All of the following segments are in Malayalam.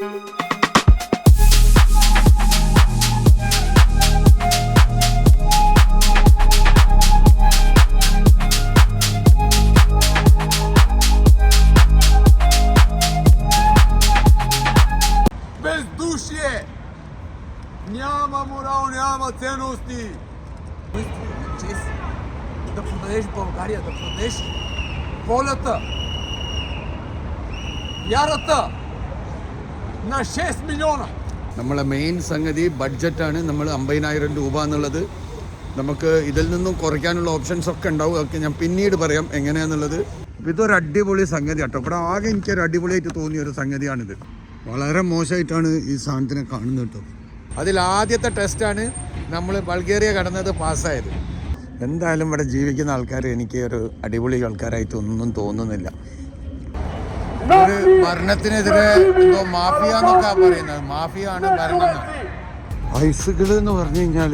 Бездушие! Няма морал, няма ценности! Чест да продадеш България, да продадеш волята, вярата на 6 милиона. നമ്മളെ മെയിൻ സംഗതി ബഡ്ജറ്റാണ്. നമ്മൾ 50,000 രൂപ എന്നുള്ളത് നമുക്ക് ഇതിൽ നിന്നും കുറയ്ക്കാനുള്ള ഓപ്ഷൻസ് ഒക്കെ ഉണ്ടാവും. ഒക്കെ ഞാൻ പിന്നീട് പറയാം എങ്ങനെയാണെന്നുള്ളത്. ഇതൊരു അടിപൊളി സംഗതി കേട്ടോ. ഇവിടെ ആകെ എനിക്കൊരു അടിപൊളിയായിട്ട് തോന്നിയ ഒരു സംഗതിയാണിത്. വളരെ മോശമായിട്ടാണ് ഈ സാധനത്തിനെ കാണുന്നത് കേട്ടോ. അതിൽ ആദ്യത്തെ ടെസ്റ്റാണ് നമ്മൾ ബൾഗേറിയ കടന്നത് പാസ്സായത്. എന്തായാലും ഇവിടെ ജീവിക്കുന്ന ആൾക്കാർ എനിക്ക് ഒരു അടിപൊളി ആൾക്കാരായിട്ട് ഒന്നും തോന്നുന്നില്ല. ഒരു ഭരണത്തിനെതിരെ എന്തോ മാഫിയ എന്നൊക്കെ പറയുന്നത്. മാഫിയ ആണ് ഭരണം. ഐസുകൾ എന്ന് പറഞ്ഞു കഴിഞ്ഞാൽ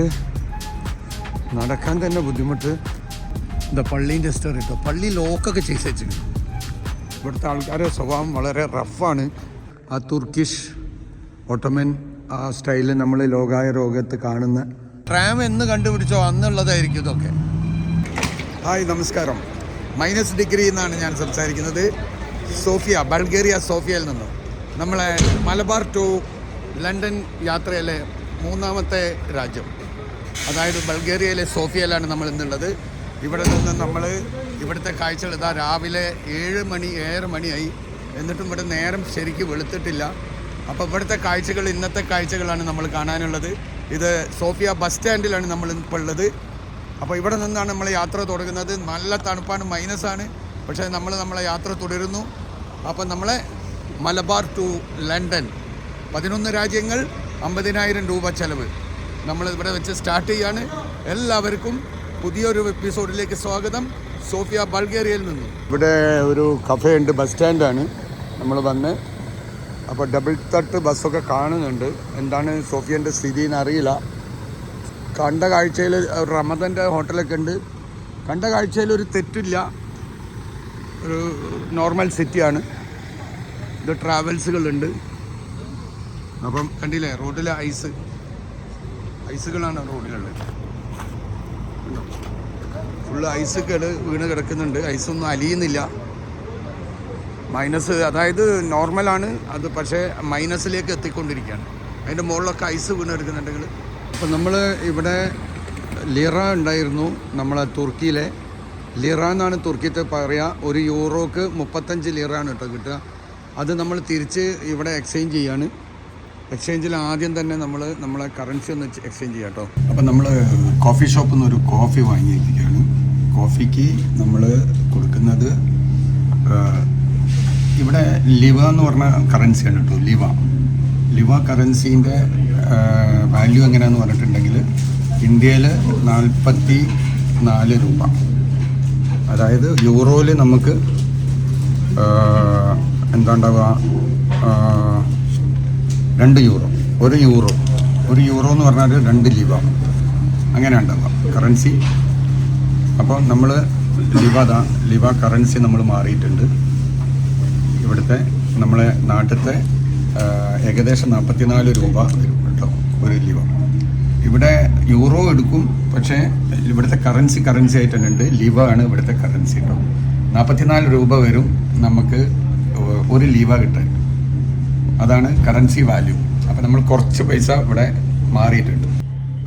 നടക്കാൻ തന്നെ ബുദ്ധിമുട്ട്. എന്താ പള്ളീൻ്റെ സ്റ്റോർ കേട്ടോ. പള്ളി ലോക്കൊക്കെ ചെയ്ത് വെച്ചിട്ടുണ്ട്. ഇവിടുത്തെ ആൾക്കാരുടെ സ്വഭാവം വളരെ റഫാണ്. ആ തുർക്കിഷ് ഓട്ടോമൻ ആ സ്റ്റൈലിൽ നമ്മൾ ലോകത്ത് കാണുന്ന ട്രാം എന്ന് കണ്ടുപിടിച്ചോ അന്നുള്ളതായിരിക്കും ഇതൊക്കെ. ഹായ്, നമസ്കാരം. -ഡിഗ്രി എന്നാണ് ഞാൻ സംസാരിക്കുന്നത്. സോഫിയ, ബൾഗേറിയ സോഫിയയിൽ നിന്നും നമ്മളെ മലബാർ ടു ലണ്ടൻ യാത്രയിലെ 3ാമത്തെ രാജ്യം, അതായത് ബൾഗേറിയയിലെ സോഫിയയിലാണ് നമ്മൾ ഇന്നുള്ളത്. ഇവിടെ നിന്ന് നമ്മൾ ഇവിടുത്തെ കാഴ്ചകൾ ഇതാ രാവിലെ 7 മണിയായി. എന്നിട്ടും ഇവിടെ നേരം ശരിക്കും വെളുത്തിട്ടില്ല. അപ്പോൾ ഇവിടുത്തെ കാഴ്ചകൾ ഇന്നത്തെ കാഴ്ചകളാണ് നമ്മൾ കാണാനുള്ളത്. ഇത് സോഫിയ ബസ് സ്റ്റാൻഡിലാണ് നമ്മൾ ഇപ്പോൾ ഉള്ളത്. അപ്പോൾ ഇവിടെ നിന്നാണ് നമ്മൾ യാത്ര തുടങ്ങുന്നത്. നല്ല തണുപ്പാണ്, മൈനസാണ്. പക്ഷേ നമ്മളെ യാത്ര തുടരുന്നു. അപ്പോൾ നമ്മളെ മലബാർ ടു ലണ്ടൻ 11 രാജ്യങ്ങൾ 50,000 രൂപ ചെലവ് നമ്മൾ ഇവിടെ വെച്ച് സ്റ്റാർട്ട് ചെയ്യാണ്. എല്ലാവർക്കും പുതിയൊരു എപ്പിസോഡിലേക്ക് സ്വാഗതം. സോഫിയ ബൾഗേറിയയിൽ നിന്നും. ഇവിടെ ഒരു കഫേ ഉണ്ട്, ബസ് സ്റ്റാൻഡാണ് നമ്മൾ വന്ന്. അപ്പോൾ ഡബിൾ തട്ട് ബസ്സൊക്കെ കാണുന്നുണ്ട്. എന്താണ് സോഫിയൻ്റെ സ്ഥിതി എന്ന് അറിയില്ല. കണ്ട കാഴ്ചയിൽ റമദൻ്റെ ഹോട്ടലൊക്കെ ഉണ്ട്. കണ്ട കാഴ്ചയിൽ ഒരു തെറ്റില്ല. ഒരു നോർമൽ സിറ്റിയാണ്. ഇത് ട്രാവൽസുകളുണ്ട്. അപ്പം കണ്ടില്ലേ റോഡിലെ ഐസുകളാണ് റോഡിലുള്ളത്. ഫുള്ള് ഐസുകൾ വീണ് കിടക്കുന്നുണ്ട്. ഐസൊന്നും അലിയുന്നില്ല. മൈനസ്, അതായത് നോർമലാണ് അത്, പക്ഷേ മൈനസിലേക്ക് എത്തിക്കൊണ്ടിരിക്കുകയാണ്. അതിൻ്റെ മുകളിലൊക്കെ ഐസ് വീണ് എടുക്കുന്നുണ്ടെങ്കിൽ. അപ്പം നമ്മൾ ഇവിടെ ലിറ ഉണ്ടായിരുന്നു. നമ്മളെ തുർക്കിയിലെ ലിറ എന്നാണ് തുർക്കിത്തെ പറയുക. ഒരു യൂറോക്ക് 35 ലിറയാണ് കേട്ടോ കിട്ടുക. അത് നമ്മൾ തിരിച്ച് ഇവിടെ എക്സ്ചേഞ്ച് ചെയ്യാണ്. എക്സ്ചേഞ്ചിൽ ആദ്യം തന്നെ നമ്മളെ കറൻസി ഒന്ന് എക്സ്ചേഞ്ച് ചെയ്യാം കേട്ടോ. അപ്പം നമ്മൾ കോഫി ഷോപ്പിൽ നിന്ന് ഒരു കോഫി വാങ്ങിയിരിക്കുകയാണ്. കോഫിക്ക് നമ്മൾ കൊടുക്കുന്നത് ഇവിടെ ലിവ എന്ന് പറഞ്ഞ കറൻസിയാണ് കേട്ടോ. ലിവ കറൻസീൻ്റെ വാല്യൂ എങ്ങനെയാണെന്ന് പറഞ്ഞിട്ടുണ്ടെങ്കിൽ ഇന്ത്യയിൽ 44 രൂപ. അതായത് യൂറോയിൽ നമുക്ക് എന്താ ഉണ്ടാവുക, 2 യൂറോ. ഒരു യൂറോ എന്ന് പറഞ്ഞാൽ 2 ലിവ അങ്ങനെ ഉണ്ടാവുക കറൻസി. അപ്പോൾ നമ്മൾ ലിവ കറൻസി നമ്മൾ മാറിയിട്ടുണ്ട്. ഇവിടുത്തെ നമ്മളെ നാട്ടിലത്തെ ഏകദേശം 44 രൂപ വരും കേട്ടോ ഒരു ലിവ. ഇവിടെ യൂറോ എടുക്കും, പക്ഷേ ഇവിടുത്തെ കറൻസി ആയിട്ട് തന്നെ ഉണ്ട്. ലിവ ആണ് ഇവിടുത്തെ കറൻസി കേട്ടോ. 44 രൂപ വരും നമുക്ക് ഒരു ലിവ കിട്ടാൻ. അതാണ് കറൻസി വാല്യൂ. അപ്പോൾ നമ്മൾ കുറച്ച് പൈസ ഇവിടെ മാറിയിട്ടുണ്ട്.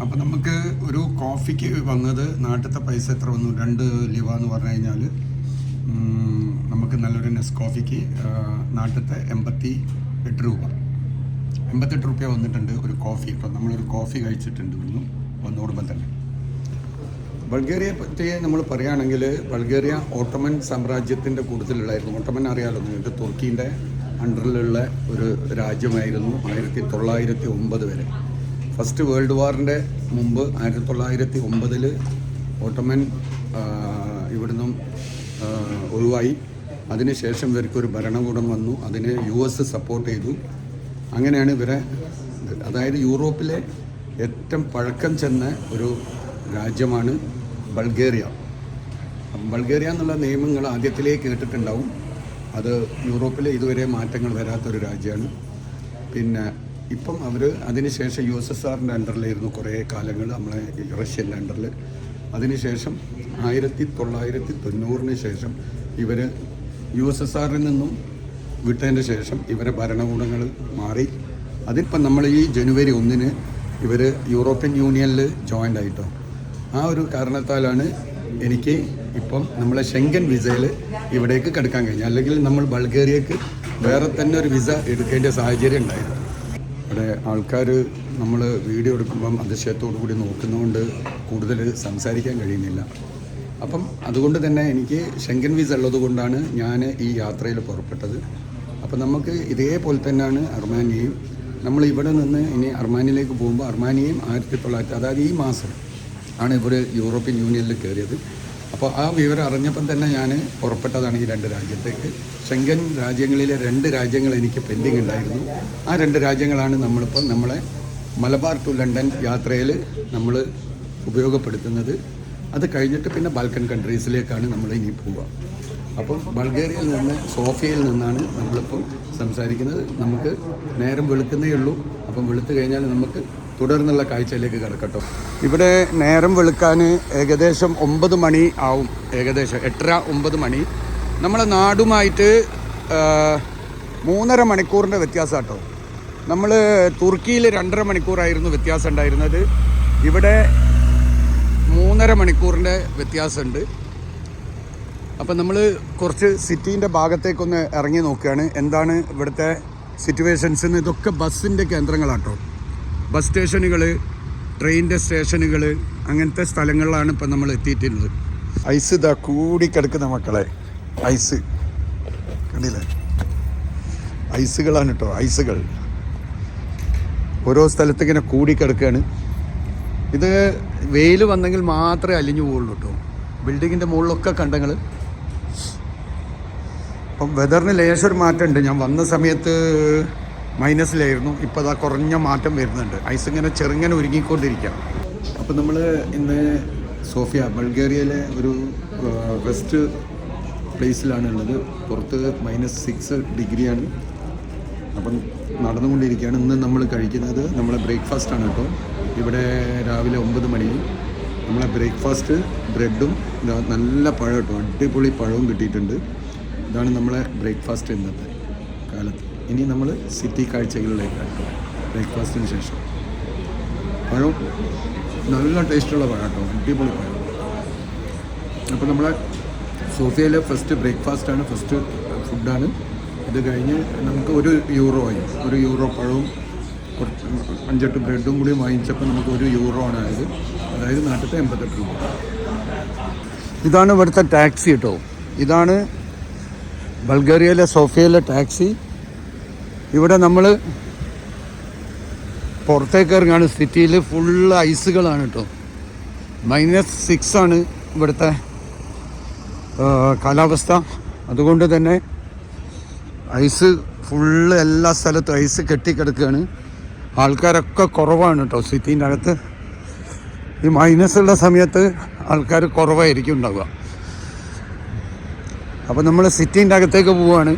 അപ്പോൾ നമുക്ക് ഒരു കോഫിക്ക് വന്നത് നാട്ടിലത്തെ പൈസ എത്ര വന്നു? 2 ലിവ എന്ന് പറഞ്ഞു കഴിഞ്ഞാൽ നമുക്ക് നല്ലൊരു നെസ്കോഫിക്ക് നാട്ടിലത്തെ 88 രൂപ വന്നിട്ടുണ്ട് ഒരു കോഫി. ഇപ്പോൾ നമ്മളൊരു കോഫി കഴിച്ചിട്ടുണ്ട് ഇവിടുന്ന് വന്നോടുമ്പോൾ തന്നെ. ബൾഗേറിയയെ പറ്റി നമ്മൾ പറയുകയാണെങ്കിൽ ബൾഗേറിയ ഓട്ടോമൻ സാമ്രാജ്യത്തിൻ്റെ കൂടുതലുള്ളായിരുന്നു. ഓട്ടോമൻ അറിയാമല്ലോ നിങ്ങൾക്ക്, തുർക്കീൻ്റെ അണ്ടറിലുള്ള ഒരു രാജ്യമായിരുന്നു 1909 വരെ. ഫസ്റ്റ് വേൾഡ് വാറിൻ്റെ മുമ്പ് 1909 ഓട്ടോമൻ ഇവിടുന്നും ഒഴിവായി. അതിനുശേഷം ഇവർക്കൊരു ഭരണകൂടം വന്നു. അതിനെ US സപ്പോർട്ട് ചെയ്തു. അങ്ങനെയാണ് ഇവരെ, അതായത് യൂറോപ്പിലെ ഏറ്റവും പഴക്കം ചെന്ന ഒരു രാജ്യമാണ് ബൾഗേറിയ. ബൾഗേറിയ എന്നുള്ള നിയമങ്ങൾ ആദ്യത്തിലേ കേട്ടിട്ടുണ്ടാവും. അത് യൂറോപ്പിലെ ഇതുവരെ മാറ്റങ്ങൾ വരാത്തൊരു രാജ്യമാണ്. പിന്നെ ഇപ്പം അവർ അതിനുശേഷം USSRൻ്റെ അണ്ടറിലായിരുന്നു കുറേ കാലങ്ങൾ, നമ്മളെ റഷ്യൻ്റെ അണ്ടറിൽ. അതിനുശേഷം 1990 ശേഷം ഇവർ USSRൽ നിന്നും വിട്ടതിൻ്റെ ശേഷം ഇവരെ ഭരണകൂടങ്ങൾ മാറി. അതിപ്പം നമ്മൾ ഈ ജനുവരി 1 ഇവർ യൂറോപ്യൻ യൂണിയനിൽ ജോയിൻ്റ് ആയിട്ടോ. ആ ഒരു കാരണത്താലാണ് എനിക്ക് ഇപ്പം നമ്മളെ ഷെങ്കൻ വിസയിൽ ഇവിടേക്ക് കിടക്കാൻ കഴിഞ്ഞു. അല്ലെങ്കിൽ നമ്മൾ ബൾഗേറിയക്ക് വേറെ തന്നെ ഒരു വിസ എടുക്കേണ്ട സാഹചര്യം ഉണ്ടായിരുന്നു. ഇവിടെ ആൾക്കാർ നമ്മൾ വീഡിയോ എടുക്കുമ്പം അതിശയത്തോടു കൂടി നോക്കുന്നതുകൊണ്ട് കൂടുതൽ സംസാരിക്കാൻ കഴിയുന്നില്ല. അപ്പം അതുകൊണ്ട് തന്നെ എനിക്ക് ഷെങ്കൻ വിസ ഉള്ളത് കൊണ്ടാണ് ഞാൻ ഈ യാത്രയിൽ പുറപ്പെട്ടത്. അപ്പം നമുക്ക് ഇതേപോലെ തന്നെയാണ് അർമാനിയയും. നമ്മൾ ഇവിടെ നിന്ന് ഇനി അർമാനിയയിലേക്ക് പോകുമ്പോൾ അർമാനിയയും 1900, അതായത് ഈ മാസം ആണ് ഇവർ യൂറോപ്യൻ യൂണിയനിൽ കയറിയത്. അപ്പോൾ ആ വിവരം അറിഞ്ഞപ്പം തന്നെ ഞാൻ പുറപ്പെട്ടതാണ് ഈ 2 രാജ്യത്തേക്ക്. ഷെങ്കൻ രാജ്യങ്ങളിലെ 2 രാജ്യങ്ങൾ എനിക്ക് പെൻഡിങ് ഉണ്ടായിരുന്നു. ആ 2 രാജ്യങ്ങളാണ് നമ്മളിപ്പോൾ നമ്മളെ മലബാർ ടു ലണ്ടൻ യാത്രയിൽ നമ്മൾ ഉപയോഗപ്പെടുത്തുന്നത്. അത് കഴിഞ്ഞിട്ട് പിന്നെ ബാൽക്കൻ കൺട്രീസിലേക്കാണ് നമ്മൾ ഇനി പോവുക. അപ്പം ബൾഗേറിയയിൽ നിന്ന്, സോഫിയയിൽ നിന്നാണ് നമ്മളിപ്പോൾ സംസാരിക്കുന്നത്. നമുക്ക് നേരം വെളുക്കുന്നേ ഉള്ളൂ. അപ്പം വെളുത്ത് കഴിഞ്ഞാൽ നമുക്ക് തുടർന്നുള്ള കാഴ്ചയിലേക്ക് കിടക്കട്ടോ. ഇവിടെ നേരം വെളുക്കാൻ ഏകദേശം 9 മണി ആവും, ഏകദേശം 8:30-9 മണി. നമ്മളെ നാടുമായിട്ട് 3.5 മണിക്കൂറിൻ്റെ വ്യത്യാസം കേട്ടോ. നമ്മൾ തുർക്കിയിൽ 2.5 മണിക്കൂറായിരുന്നു വ്യത്യാസം ഉണ്ടായിരുന്നത്. ഇവിടെ 3.5 മണിക്കൂറിൻ്റെ വ്യത്യാസമുണ്ട്. അപ്പം നമ്മൾ കുറച്ച് സിറ്റീൻ്റെ ഭാഗത്തേക്കൊന്ന് ഇറങ്ങി നോക്കുകയാണ് എന്താണ് ഇവിടുത്തെ സിറ്റുവേഷൻസ് എന്ന്. ഇതൊക്കെ ബസ്സിൻ്റെ കേന്ദ്രങ്ങളാട്ടോ. ബസ് സ്റ്റേഷനുകൾ, ട്രെയിനിൻ്റെ സ്റ്റേഷനുകൾ, അങ്ങനത്തെ സ്ഥലങ്ങളിലാണ് ഇപ്പം നമ്മൾ എത്തിയിട്ടുള്ളത്. ഐസ് ഇതാ കൂടിക്കിടക്കുന്ന മക്കളെ, ഐസ് കണ്ടില്ലേ? ഐസുകളാണ് കേട്ടോ, ഐസുകൾ ഓരോ സ്ഥലത്ത് ഇങ്ങനെ കൂടിക്കിടക്കുകയാണ്. ഇത് വെയിൽ വന്നെങ്കിൽ മാത്രമേ അലിഞ്ഞു പോവുള്ളൂ കേട്ടോ. ബിൽഡിങ്ങിൻ്റെ മുകളിലൊക്കെ കണ്ടങ്ങൾ. അപ്പം വെതറിന് ലേശൊരു മാറ്റമുണ്ട്. ഞാൻ വന്ന സമയത്ത് മൈനസിലായിരുന്നു. ഇപ്പോൾ അതാ കുറഞ്ഞ മാറ്റം വരുന്നുണ്ട്. ഐസ് ഇങ്ങനെ ചെറുങ്ങനെ ഒരുങ്ങിക്കൊണ്ടിരിക്കുക. അപ്പം നമ്മൾ ഇന്ന് സോഫിയ, ബൾഗേറിയയിലെ ഒരു വെസ്റ്റ് പ്ലേസിലാണ് ഉള്ളത്. പുറത്ത് -6 ഡിഗ്രിയാണ്. അപ്പം നടന്നുകൊണ്ടിരിക്കുകയാണ്. ഇന്ന് നമ്മൾ കഴിക്കുന്നത് നമ്മളെ ബ്രേക്ക്ഫാസ്റ്റാണ് കേട്ടോ. ഇവിടെ രാവിലെ 9 മണിയിൽ നമ്മളെ ബ്രേക്ക്ഫാസ്റ്റ് ബ്രെഡും നല്ല പഴം കേട്ടോ, അടിപൊളി പഴവും കിട്ടിയിട്ടുണ്ട്. ഇതാണ് നമ്മളെ ബ്രേക്ക്ഫാസ്റ്റ് ഇന്നത്തെ കാലത്ത്. ഇനി നമ്മൾ സിറ്റി കാഴ്ചകളിലേക്കാണ് ബ്രേക്ക്ഫാസ്റ്റിന് ശേഷം. പഴം നല്ല ടേസ്റ്റുള്ള പഴം കേട്ടോ, അടിപൊളി പഴം. അപ്പോൾ നമ്മളെ സോഫിയയിലെ ഫസ്റ്റ് ബ്രേക്ക്ഫാസ്റ്റാണ്, ഫസ്റ്റ് ഫുഡാണ്. ഇത് കഴിഞ്ഞ് നമുക്ക് €1 ആയി. €1 പഴവും 5-8 ബ്രെഡും കൂടി വാങ്ങിച്ചപ്പോൾ നമുക്ക് €1 ആണ് ആയത്. അതായത് നാട്ടിലത്തെ 88 രൂപ. ഇതാണ് ഇവിടുത്തെ ടാക്സി കേട്ടോ. ഇതാണ് ബൾഗേറിയയിലെ സോഫിയയിലെ ടാക്സി. ഇവിടെ നമ്മൾ പുറത്തേക്ക് ഇറങ്ങാണ്. സിറ്റിയിൽ ഫുള്ള് ഐസുകളാണ് കേട്ടോ. -6 ആണ് ഇവിടുത്തെ കാലാവസ്ഥ. അതുകൊണ്ട് തന്നെ ഐസ് ഫുള്ള് എല്ലാ സ്ഥലത്തും ഐസ് കെട്ടിക്കിടക്കുകയാണ്. ആൾക്കാരൊക്കെ കുറവാണ് കേട്ടോ സിറ്റീൻ്റെ അകത്ത്. ഈ മൈനസുള്ള സമയത്ത് ആൾക്കാർ കുറവായിരിക്കും ഉണ്ടാവുക. അപ്പോൾ നമ്മൾ സിറ്റീൻ്റെ അകത്തേക്ക് പോവുകയാണ്.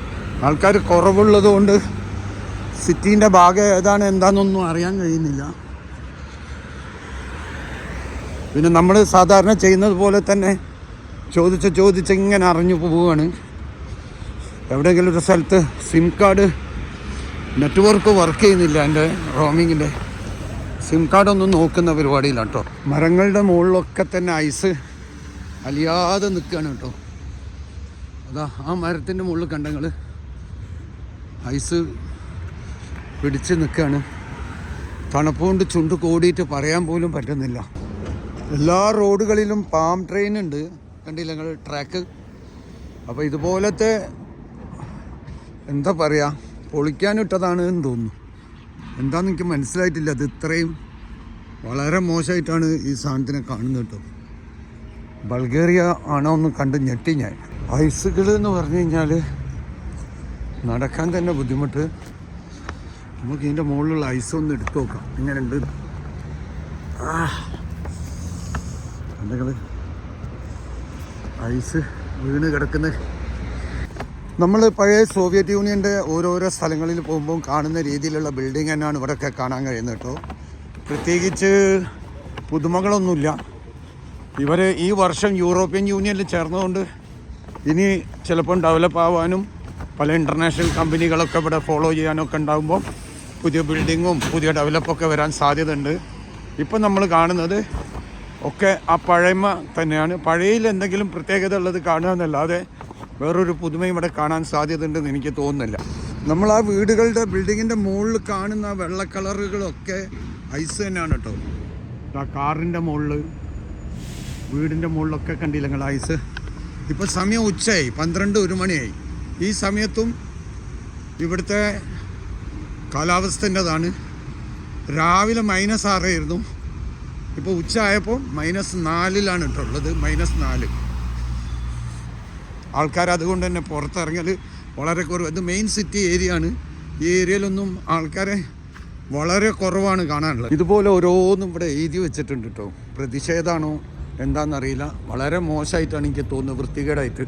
ആൾക്കാർ കുറവുള്ളത് കൊണ്ട് സിറ്റീൻ്റെ ഭാഗം ഏതാണ് എന്താണെന്നൊന്നും അറിയാൻ കഴിയുന്നില്ല. പിന്നെ നമ്മൾ സാധാരണ ചെയ്യുന്നത് പോലെ തന്നെ ചോദിച്ച് ഇങ്ങനെ അറിഞ്ഞു പോവുകയാണ്. എവിടെയെങ്കിലും ഒരു സ്ഥലത്ത് സിം കാർഡ് നെറ്റ്വർക്ക് വർക്ക് ചെയ്യുന്നില്ല, എൻ്റെ റോമിങ്ങിൻ്റെ സിം കാർഡൊന്നും നോക്കുന്ന പരിപാടിയില്ല കേട്ടോ. മരങ്ങളുടെ മുകളിലൊക്കെ തന്നെ ഐസ് അലിയാതെ നിൽക്കുകയാണ് കേട്ടോ. അതാ ആ മരത്തിൻ്റെ മുകളിൽ കണ്ടങ്ങൾ ഐസ് പിടിച്ച് നിൽക്കുകയാണ്. തണുപ്പുകൊണ്ട് ചുണ്ട് കോടിയിട്ട് പറയാൻ പോലും പറ്റുന്നില്ല. എല്ലാ റോഡുകളിലും പാം ട്രെയിൻ ഉണ്ട്, കണ്ടില്ല നിങ്ങൾ ട്രാക്ക്. അപ്പോൾ ഇതുപോലത്തെ എന്താ പറയുക, പൊളിക്കാനിട്ടതാണ് എന്ന് തോന്നുന്നു. എന്താണെന്ന് എനിക്ക് മനസ്സിലായിട്ടില്ല. അത് ഇത്രയും വളരെ മോശമായിട്ടാണ് ഈ സാധനത്തിനെ കാണുന്നത് കേട്ടോ. ബൾഗേറിയ ആണോ എന്ന് കണ്ട് ഞെട്ടി ഞാൻ. ഐസുകൾ എന്ന് പറഞ്ഞു കഴിഞ്ഞാൽ നടക്കാൻ തന്നെ ബുദ്ധിമുട്ട്. നമുക്ക് ഇതിൻ്റെ മുകളിലുള്ള ഐസ് ഒന്ന് എടുത്തു നോക്കാം എങ്ങനെയുണ്ട്. കണ്ടങ്ങൾ ഐസ് വീണ് കിടക്കുന്ന നമ്മൾ പഴയ സോവിയറ്റ് യൂണിയൻ്റെ ഓരോരോ സ്ഥലങ്ങളിൽ പോകുമ്പോൾ കാണുന്ന രീതിയിലുള്ള ബിൽഡിംഗ് തന്നെയാണ് ഇവിടെയൊക്കെ കാണാൻ കഴിയുന്നത് കേട്ടോ. പ്രത്യേകിച്ച് പുതുമകളൊന്നുമില്ല. ഇവർ ഈ വർഷം യൂറോപ്യൻ യൂണിയനിൽ ചേർന്നതുകൊണ്ട് ഇനി ചിലപ്പം ഡെവലപ്പ് ആവാനും പല ഇൻ്റർനാഷണൽ കമ്പനികളൊക്കെ ഇവിടെ ഫോളോ ചെയ്യാനൊക്കെ ഉണ്ടാകുമ്പോൾ പുതിയ ബിൽഡിങ്ങും പുതിയ ഡെവലപ്പൊക്കെ വരാൻ സാധ്യതയുണ്ട്. ഇപ്പം നമ്മൾ കാണുന്നത് ഒക്കെ ആ പഴമ തന്നെയാണ്. പഴയയിൽ എന്തെങ്കിലും പ്രത്യേകത ഉള്ളത് കാണുക എന്നല്ലാതെ വേറൊരു പുതുമയും ഇവിടെ കാണാൻ സാധ്യതയുണ്ടെന്ന് എനിക്ക് തോന്നുന്നില്ല. നമ്മൾ ആ വീടുകളുടെ ബിൽഡിങ്ങിൻ്റെ മുകളിൽ കാണുന്ന വെള്ള കളറുകളൊക്കെ ഐസ് തന്നെയാണ് കേട്ടോ. ആ കാറിൻ്റെ മുകളിൽ വീടിൻ്റെ മുകളിലൊക്കെ കണ്ടില്ല നിങ്ങൾ ഐസ്. ഇപ്പോൾ സമയം ഉച്ചയായി, 12-1 മണിയായി. ഈ സമയത്തും ഇവിടുത്തെ കാലാവസ്ഥൻ്റെതാണ്. രാവിലെ -6 ആയിരുന്നു, ഇപ്പോൾ ഉച്ച ആയപ്പോൾ -4 ഇട്ടുള്ളത്. -4 ആൾക്കാർ അതുകൊണ്ട് തന്നെ പുറത്തിറങ്ങൽ വളരെ കുറവ്. ഇത് മെയിൻ സിറ്റി ഏരിയ ആണ്. ഈ ഏരിയയിലൊന്നും ആൾക്കാരെ വളരെ കുറവാണ് കാണാനുള്ളത്. ഇതുപോലെ ഓരോന്നും ഇവിടെ എഴുതി വെച്ചിട്ടുണ്ട് കേട്ടോ. പ്രതിഷേധമാണോ എന്താണെന്നറിയില്ല. വളരെ മോശമായിട്ടാണ് എനിക്ക് തോന്നുന്നത്, വൃത്തികേടായിട്ട്.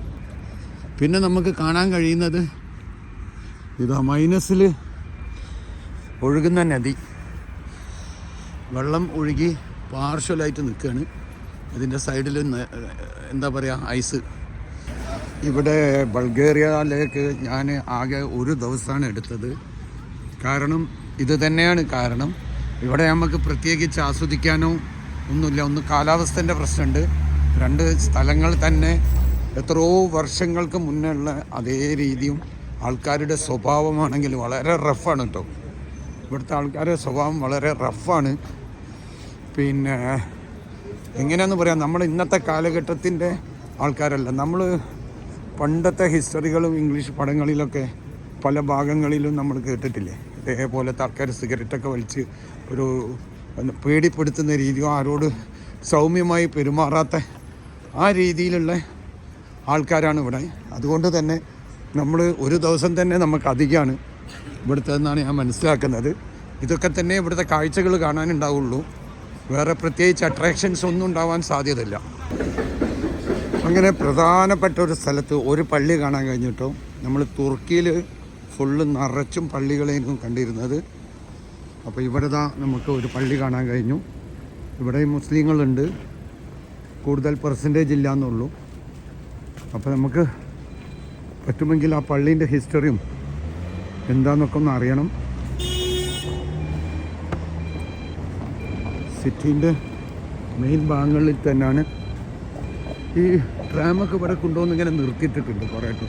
പിന്നെ നമുക്ക് കാണാൻ കഴിയുന്നത് ഇതാ മൈനസിൽ ഒഴുകുന്ന നദി. വെള്ളം ഒഴുകി പാർഷ്യലായിട്ട് നിൽക്കുകയാണ്. അതിൻ്റെ സൈഡിൽ എന്താ പറയുക, ഐസ്. ഇവിടെ ബൾഗേറിയയിലേക്ക് ഞാൻ ആകെ 1 ദിവസമാണ് എടുത്തത്. കാരണം ഇത് തന്നെയാണ് കാരണം. ഇവിടെ നമുക്ക് പ്രത്യേകിച്ച് ആസ്വദിക്കാനോ ഒന്നുമില്ല. ഒന്ന് കാലാവസ്ഥൻ്റെ പ്രശ്നമുണ്ട്, 2 സ്ഥലങ്ങൾ തന്നെ എത്രയോ വർഷങ്ങൾക്ക് മുന്നേ ഉള്ള അതേ രീതിയും ആൾക്കാരുടെ സ്വഭാവമാണെങ്കിൽ വളരെ റഫാണ് കേട്ടോ. ഇവിടുത്തെ ആൾക്കാരുടെ സ്വഭാവം വളരെ റഫാണ്. പിന്നെ എങ്ങനെയാണെന്ന് പറയാം, നമ്മൾ ഇന്നത്തെ കാലഘട്ടത്തിൻ്റെ ആൾക്കാരല്ല. നമ്മൾ പണ്ടത്തെ ഹിസ്റ്ററികളും ഇംഗ്ലീഷ് പടങ്ങളിലൊക്കെ പല ഭാഗങ്ങളിലും നമ്മൾ കേട്ടിട്ടില്ലേ, ഇതേപോലത്തെ ആൾക്കാർ സിഗരറ്റൊക്കെ വലിച്ച് ഒരു പേടിപ്പെടുത്തുന്ന രീതിയോ ആരോട് സൗമ്യമായി പെരുമാറാത്ത ആ രീതിയിലുള്ള ആൾക്കാരാണ് ഇവിടെ. അതുകൊണ്ട് തന്നെ നമ്മൾ 1 ദിവസം തന്നെ നമുക്ക് അധികമാണ് ഇവിടുത്തെ എന്നാണ് ഞാൻ മനസ്സിലാക്കുന്നത്. ഇതൊക്കെ തന്നെ ഇവിടുത്തെ കാഴ്ചകൾ കാണാനുണ്ടാവുള്ളൂ, വേറെ പ്രത്യേകിച്ച് അട്രാക്ഷൻസ് ഒന്നും ഉണ്ടാവാൻ സാധ്യതയില്ല. അങ്ങനെ പ്രധാനപ്പെട്ട ഒരു സ്ഥലത്ത് ഒരു പള്ളി കാണാൻ കഴിഞ്ഞിട്ടോ. നമ്മൾ തുർക്കിയിൽ ഫുള്ള് നിറച്ചും പള്ളികളായിരുന്നു കണ്ടിരുന്നത്. അപ്പോൾ ഇവിടെ നമുക്ക് ഒരു പള്ളി കാണാൻ കഴിഞ്ഞു. ഇവിടെ മുസ്ലിങ്ങളുണ്ട്, കൂടുതൽ പെർസെൻറ്റേജ് ഇല്ല എന്നുള്ളൂ. അപ്പോൾ നമുക്ക് പറ്റുമെങ്കിൽ ആ പള്ളീൻ്റെ ഹിസ്റ്ററിയും എന്താണെന്നൊക്കെ ഒന്ന് അറിയണം. സിറ്റീൻ്റെ മെയിൻ ഭാഗങ്ങളിൽ തന്നെയാണ്. ഈ ട്രാമൊക്കെ ഇവിടെ കൊണ്ടുവന്ന് ഇങ്ങനെ നിർത്തിയിട്ടിട്ടുണ്ട് കുറേ കേട്ടോ.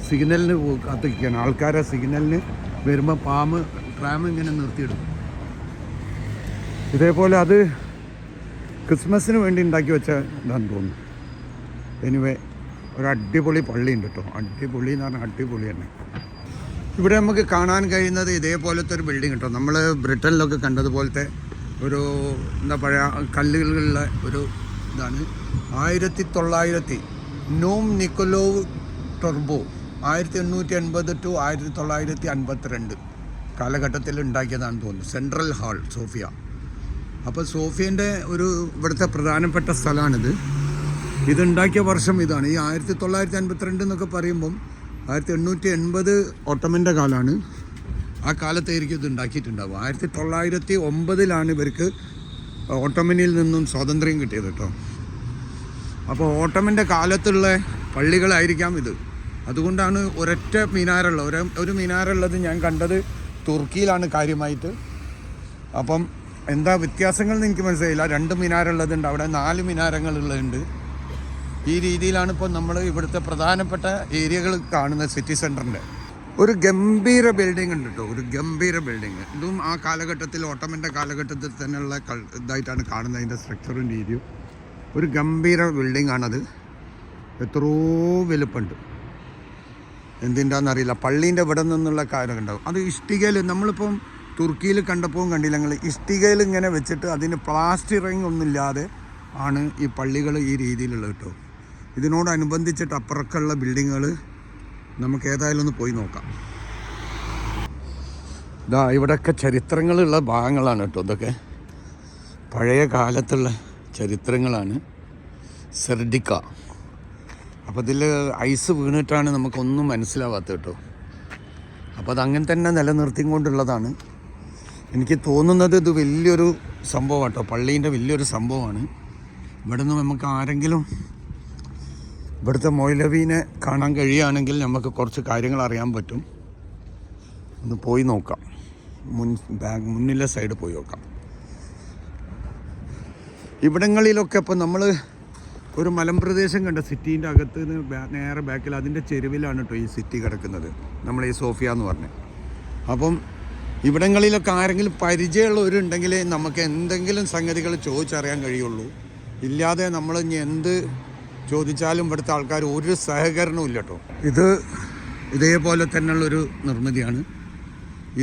സിഗ്നലിന് കാത്തിരിക്കുകയാണ് ആൾക്കാരെ. സിഗ്നലിന് വരുമ്പോൾ ട്രാം ഇങ്ങനെ നിർത്തിയിടും. ഇതേപോലെ അത് ക്രിസ്മസിന് വേണ്ടി ഉണ്ടാക്കി വെച്ച ഇതാന്ന് തോന്നുന്നു. എനിവേ ഒരു അടിപൊളി പള്ളിയുണ്ട് കേട്ടോ. അടിപൊളി എന്ന് പറഞ്ഞാൽ അടിപൊളി തന്നെ. ഇവിടെ നമുക്ക് കാണാൻ കഴിയുന്നത് ഇതേപോലത്തെ ഒരു ബിൽഡിംഗ് കേട്ടോ. നമ്മൾ ബ്രിട്ടനിലൊക്കെ കണ്ടതുപോലത്തെ ഒരു എന്താ പറയുക, കല്ലുകളുള്ള ഒരു ഇതാണ്. 1900 നോം നിക്കോലോവ് ടർബോ 1880 to 1952 കാലഘട്ടത്തിൽ ഉണ്ടാക്കിയതാണെന്ന് തോന്നുന്നു. Central hall Sophia. അപ്പോൾ സോഫിയൻ്റെ ഇവിടുത്തെ പ്രധാനപ്പെട്ട സ്ഥലമാണിത്. ഇതുണ്ടാക്കിയ വർഷം ഇതാണ്. ഈ 1952 എന്നൊക്കെ പറയുമ്പം 1880 ഓട്ടോമൻ്റെ കാലമാണ്. ആ കാലത്തായിരിക്കും ഇത് ഉണ്ടാക്കിയിട്ടുണ്ടാവുക. 1909 ഇവർക്ക് ഓട്ടോമനിൽ നിന്നും സ്വാതന്ത്ര്യം കിട്ടിയത് കേട്ടോ. അപ്പോൾ ഓട്ടോമൻ്റെ കാലത്തുള്ള പള്ളികളായിരിക്കാം ഇത്. അതുകൊണ്ടാണ് ഒരൊറ്റ മിനാറുള്ള ഒരു മിനാറുള്ളത് ഞാൻ കണ്ടത് തുർക്കിയിലാണ് കാര്യമായിട്ട്. അപ്പം എന്താ വ്യത്യാസങ്ങൾ എന്ന് എനിക്ക് മനസ്സിലായില്ല. 2 മിനാറുള്ളതുണ്ട്, അവിടെ 4 മിനാരങ്ങളുള്ളതുണ്ട്. ഈ രീതിയിലാണ് ഇപ്പോൾ നമ്മൾ ഇവിടുത്തെ പ്രധാനപ്പെട്ട ഏരിയകൾ കാണുന്നത്. സിറ്റി സെൻറ്ററിൻ്റെ ഒരു ഗംഭീര ബിൽഡിംഗ് ഉണ്ട് കേട്ടോ. ഒരു ഗംഭീര ബിൽഡിങ്. ഇതും ആ കാലഘട്ടത്തിൽ ഓട്ടോമൻ്റെ കാലഘട്ടത്തിൽ തന്നെയുള്ള ഇതായിട്ടാണ് കാണുന്നത്. അതിൻ്റെ സ്ട്രക്ചറും രീതിയും ഒരു ഗംഭീര ബിൽഡിംഗ് ആണത്. എത്രയോ വലുപ്പമുണ്ട്. എന്തിൻ്റെയാണെന്നറിയില്ല. പള്ളീൻ്റെ ഇവിടെ നിന്നുള്ള കാര്യം ഉണ്ടാവും. അത് ഇഷ്ടികയിൽ നമ്മളിപ്പം തുർക്കിയിൽ കണ്ടപ്പോൾ കണ്ടില്ല നിങ്ങൾ, ഇഷ്ടികയിൽ ഇങ്ങനെ വെച്ചിട്ട് അതിന് പ്ലാസ്റ്ററിങ് ഒന്നുമില്ലാതെ ആണ് ഈ പള്ളികൾ ഈ രീതിയിലുള്ളത് കേട്ടോ. ഇതിനോടനുബന്ധിച്ചിട്ട് അപ്പുറക്കുള്ള ബിൽഡിങ്ങുകൾ നമുക്ക് ഏതായാലും ഒന്ന് പോയി നോക്കാം. ഇതാ ഇവിടെയൊക്കെ ചരിത്രങ്ങളുള്ള ഭാഗങ്ങളാണ് കേട്ടോ. ഇതൊക്കെ പഴയ കാലത്തുള്ള ചരിത്രങ്ങളാണ്. സെർഡിക്ക അപ്പോൾ ഇതിൽ ഐസ് വീണിട്ടാണ് നമുക്കൊന്നും മനസ്സിലാവാത്തത് കേട്ടോ. അപ്പോൾ അതങ്ങനെ തന്നെ നിലനിർത്തിക്കൊണ്ടുള്ളതാണ്. എനിക്ക് തോന്നുന്നത് ഇത് വലിയൊരു സംഭവമാണ് കേട്ടോ, പള്ളീൻ്റെ വലിയൊരു സംഭവമാണ്. ഇവിടെ നിന്ന് നമുക്ക് ആരെങ്കിലും ഇവിടുത്തെ മൗലവീനെ കാണാൻ കഴിയുകയാണെങ്കിൽ നമുക്ക് കുറച്ച് കാര്യങ്ങൾ അറിയാൻ പറ്റും. ഒന്ന് പോയി നോക്കാം, മുന്നിലെ സൈഡ് പോയി നോക്കാം. ഇവിടങ്ങളിലൊക്കെ ഇപ്പോൾ നമ്മൾ ഒരു മലമ്പ്രദേശം കണ്ട സിറ്റീൻ്റെ അകത്ത് നിന്ന് നേരെ ബാക്കിൽ അതിൻ്റെ ചെരുവിലാണ് കേട്ടോ ഈ സിറ്റി കിടക്കുന്നത്, നമ്മൾ ഈ സോഫിയ എന്ന് പറഞ്ഞത്. അപ്പം ഇവിടങ്ങളിലൊക്കെ ആരെങ്കിലും പരിചയമുള്ളവരുണ്ടെങ്കിൽ നമുക്ക് എന്തെങ്കിലും സംഗതികൾ ചോദിച്ചറിയാൻ കഴിയുള്ളൂ. ഇല്ലാതെ നമ്മൾ ഇനി എന്ത് ചോദിച്ചാലും ഇവിടുത്തെ ആൾക്കാർ ഒരു സഹകരണവും ഇല്ല കേട്ടോ. ഇത് ഇതേപോലെ തന്നെയുള്ളൊരു നിർമ്മിതിയാണ്.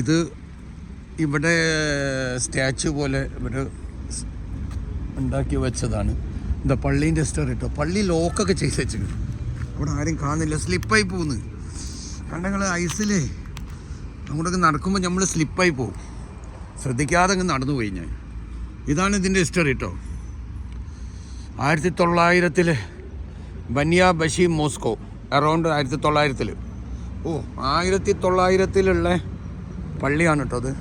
ഇത് ഇവിടെ സ്റ്റാച്ചു പോലെ ഇവിടെ ഉണ്ടാക്കി വെച്ചതാണ്. എന്താ പള്ളീൻ്റെ ഹിസ്റ്ററി കേട്ടോ. പള്ളി ലോക്കൊക്കെ ചെയ്ത് വെച്ചിട്ടുണ്ട്, അവിടെ ആരും കാണുന്നില്ല, സ്ലിപ്പായി പോകുന്നു. കണ്ടങ്ങൾ ഐസിലേ അങ്ങോട്ടൊക്കെ നടക്കുമ്പോൾ നമ്മൾ സ്ലിപ്പായി പോകും, ശ്രദ്ധിക്കാതെ അങ്ങ് നടന്നു പോയി ഞാൻ. ഇതാണ് ഇതിൻ്റെ ഹിസ്റ്ററി കേട്ടോ. 1900 ബനിയ ബഷി മോസ്കോ അറൗണ്ട് 1900. 1900 പള്ളിയാണ് കേട്ടോ അത്,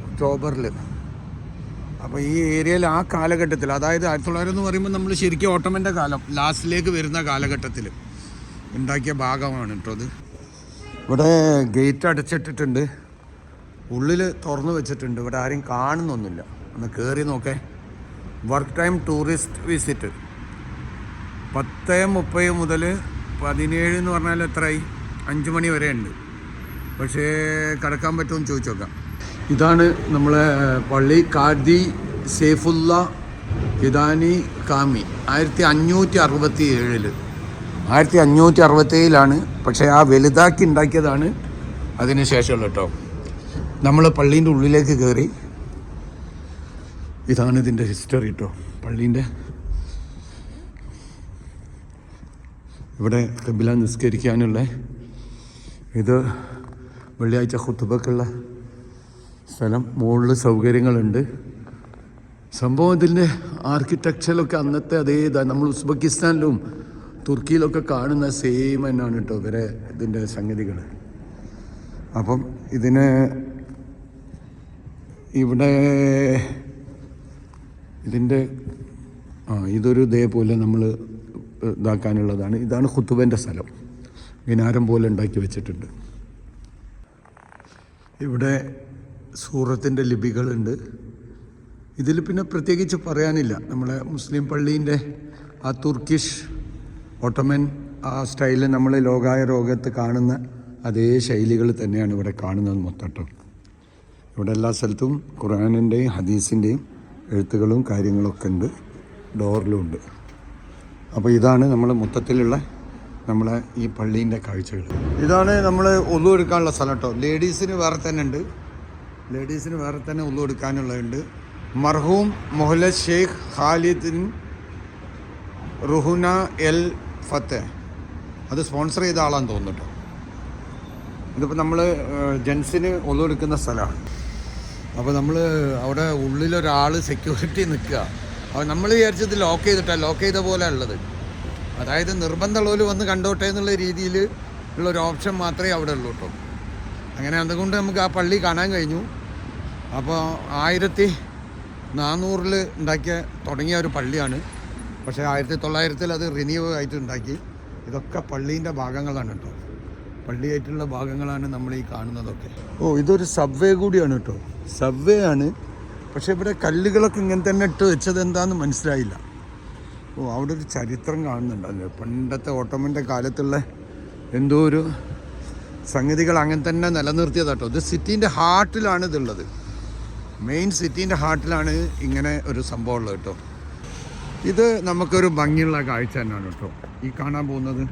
ഒക്ടോബറിൽ. അപ്പോൾ ഈ ഏരിയയിൽ ആ കാലഘട്ടത്തിൽ, അതായത് 1900 എന്ന് പറയുമ്പോൾ നമ്മൾ ശരിക്കും ഓട്ടോമൻ്റെ കാലം ലാസ്റ്റിലേക്ക് വരുന്ന കാലഘട്ടത്തിൽ ഉണ്ടാക്കിയ ഭാഗമാണ് കേട്ടോ അത്. ഇവിടെ ഗേറ്റ് അടച്ചിട്ടിട്ടുണ്ട്, ഉള്ളിൽ തുറന്നു വെച്ചിട്ടുണ്ട്. ഇവിടെ ആരും കാണുന്നൊന്നുമില്ല, ഒന്ന് കയറി നോക്കേ. വർക്ക് ടൈം ടൂറിസ്റ്റ് വിസിറ്റ് 10:30 മുതൽ 17 എന്ന് പറഞ്ഞാൽ എത്രയായി, 5 മണി വരെ ഉണ്ട്. പക്ഷേ കിടക്കാൻ പറ്റുമെന്ന് ചോദിച്ചു നോക്കാം. ഇതാണ് നമ്മളെ പള്ളി, കാദി സൈഫുല്ല ഹിദാനി കാമി. 1567 1567 പക്ഷേ ആ വലുതാക്കി ഉണ്ടാക്കിയതാണ് അതിന് ശേഷമുള്ള കേട്ടോ. നമ്മൾ പള്ളീൻ്റെ ഉള്ളിലേക്ക് കയറി. ഇതാണ് ഇതിൻ്റെ ഹിസ്റ്ററി കേട്ടോ പള്ളീൻ്റെ. ഇവിടെ ഖിബ്ല നിസ്കരിക്കാനുള്ള, ഇത് വെള്ളിയാഴ്ച ഖുത്ബക്കുള്ള സ്ഥലം, മുകളിൽ സൗകര്യങ്ങളുണ്ട്. സംഭവം ഇതിൻ്റെ ആർക്കിടെക്ചറിലൊക്കെ അന്നത്തെ അതേ ഇതാണ്. നമ്മൾ ഉസ്ബെക്കിസ്ഥാനിലും തുർക്കിയിലൊക്കെ കാണുന്ന സെയിം തന്നെയാണ് കേട്ടോ ഇവരെ ഇതിൻ്റെ സംഗതികൾ. അപ്പം ഇതിന് ഇവിടെ ഇതിൻ്റെ ഇതൊരു ഇതേപോലെ നമ്മൾ ഇതാക്കാനുള്ളതാണ്. ഇതാണ് ഖുത്ബൻ്റെ സ്ഥലം, മിനാരം പോലെ ഉണ്ടാക്കി വെച്ചിട്ടുണ്ട്. ഇവിടെ സൂറത്തിൻ്റെ ലിപികളുണ്ട്. ഇതിൽ പിന്നെ പ്രത്യേകിച്ച് പറയാനില്ല. നമ്മളെ മുസ്ലിം പള്ളീൻ്റെ ആ തുർക്കിഷ് ഓട്ടോമൻ ആ സ്റ്റൈല് നമ്മൾ ലോകായ ലോകത്ത് കാണുന്ന അതേ ശൈലികൾ തന്നെയാണ് ഇവിടെ കാണുന്നത് മൊത്തം. ഇവിടെ എല്ലാ സ്ഥലത്തും ഖുർആനിൻ്റെയും ഹദീസിൻ്റെയും എഴുത്തുകളും കാര്യങ്ങളൊക്കെ ഉണ്ട്, ഡോറിലും ഉണ്ട്. അപ്പോൾ ഇതാണ് നമ്മൾ മൊത്തത്തിലുള്ള നമ്മളെ ഈ പള്ളീൻ്റെ കാഴ്ചകൾ. ഇതാണ് നമ്മൾ ഒളു എടുക്കാനുള്ള സ്ഥലം കേട്ടോ. ലേഡീസിന് വേറെ തന്നെ ഉണ്ട്, ലേഡീസിന് വേറെ തന്നെ ഒളു എടുക്കാനുള്ളതുണ്ട്. മർഹൂം മുഹല്ലദ് ഷെയ്ഖ് ഖാലിദിൻ റുഹുന എൽ ഫത്തെ, അത് സ്പോൺസർ ചെയ്ത ആളാന്ന് തോന്നുന്നു കേട്ടോ. ഇതിപ്പോൾ നമ്മൾ ജെൻസിന് ഒളു എടുക്കുന്ന സ്ഥലമാണ്. അപ്പോൾ നമ്മൾ അവിടെ ഉള്ളിലൊരാൾ സെക്യൂരിറ്റി നിൽക്കുക. അപ്പോൾ നമ്മൾ വിചാരിച്ചത് ലോക്ക് ചെയ്തിട്ടാണ്, ലോക്ക് ചെയ്ത പോലെ ഉള്ളത്. അതായത് നിർബന്ധമുള്ളവർ വന്ന് കണ്ടോട്ടെ എന്നുള്ള രീതിയിൽ ഉള്ളൊരു ഓപ്ഷൻ മാത്രമേ അവിടെ ഉള്ളൂ കേട്ടോ. അങ്ങനെ അതുകൊണ്ട് നമുക്ക് ആ പള്ളി കാണാൻ കഴിഞ്ഞു. അപ്പോൾ 1400 ഉണ്ടാക്കിയ തുടങ്ങിയ ഒരു പള്ളിയാണ്. പക്ഷേ 1900 അത് റിന്യൂ ആയിട്ട് ഉണ്ടാക്കി. ഇതൊക്കെ പള്ളീൻ്റെ ഭാഗങ്ങളാണ് കേട്ടോ, പള്ളിയായിട്ടുള്ള ഭാഗങ്ങളാണ് നമ്മൾ ഈ കാണുന്നതൊക്കെ. ഇതൊരു സബ്വേ കൂടിയാണ് കേട്ടോ, സബ്വേ ആണ്. പക്ഷേ ഇവിടെ കല്ലുകളൊക്കെ ഇങ്ങനെ തന്നെ ഇട്ട് വെച്ചത് എന്താണെന്ന് മനസ്സിലായില്ല. അവിടെ ഒരു ചരിത്രം കാണുന്നുണ്ടല്ലോ, പണ്ടത്തെ ഓട്ടോമൻ്റെ കാലത്തുള്ള എന്തോ ഒരു സംഗതികൾ അങ്ങനെ തന്നെ നിലനിർത്തിയതാട്ടോ. ഇത് സിറ്റീൻ്റെ ഹാർട്ടിലാണ് ഇതുള്ളത്, മെയിൻ സിറ്റീൻ്റെ ഹാർട്ടിലാണ് ഇങ്ങനെ ഒരു സംഭവം ഉള്ളത് കേട്ടോ. ഇത് നമുക്കൊരു ഭംഗിയുള്ള കാഴ്ച തന്നെയാണ് കേട്ടോ ഈ കാണാൻ പോകുന്നത്.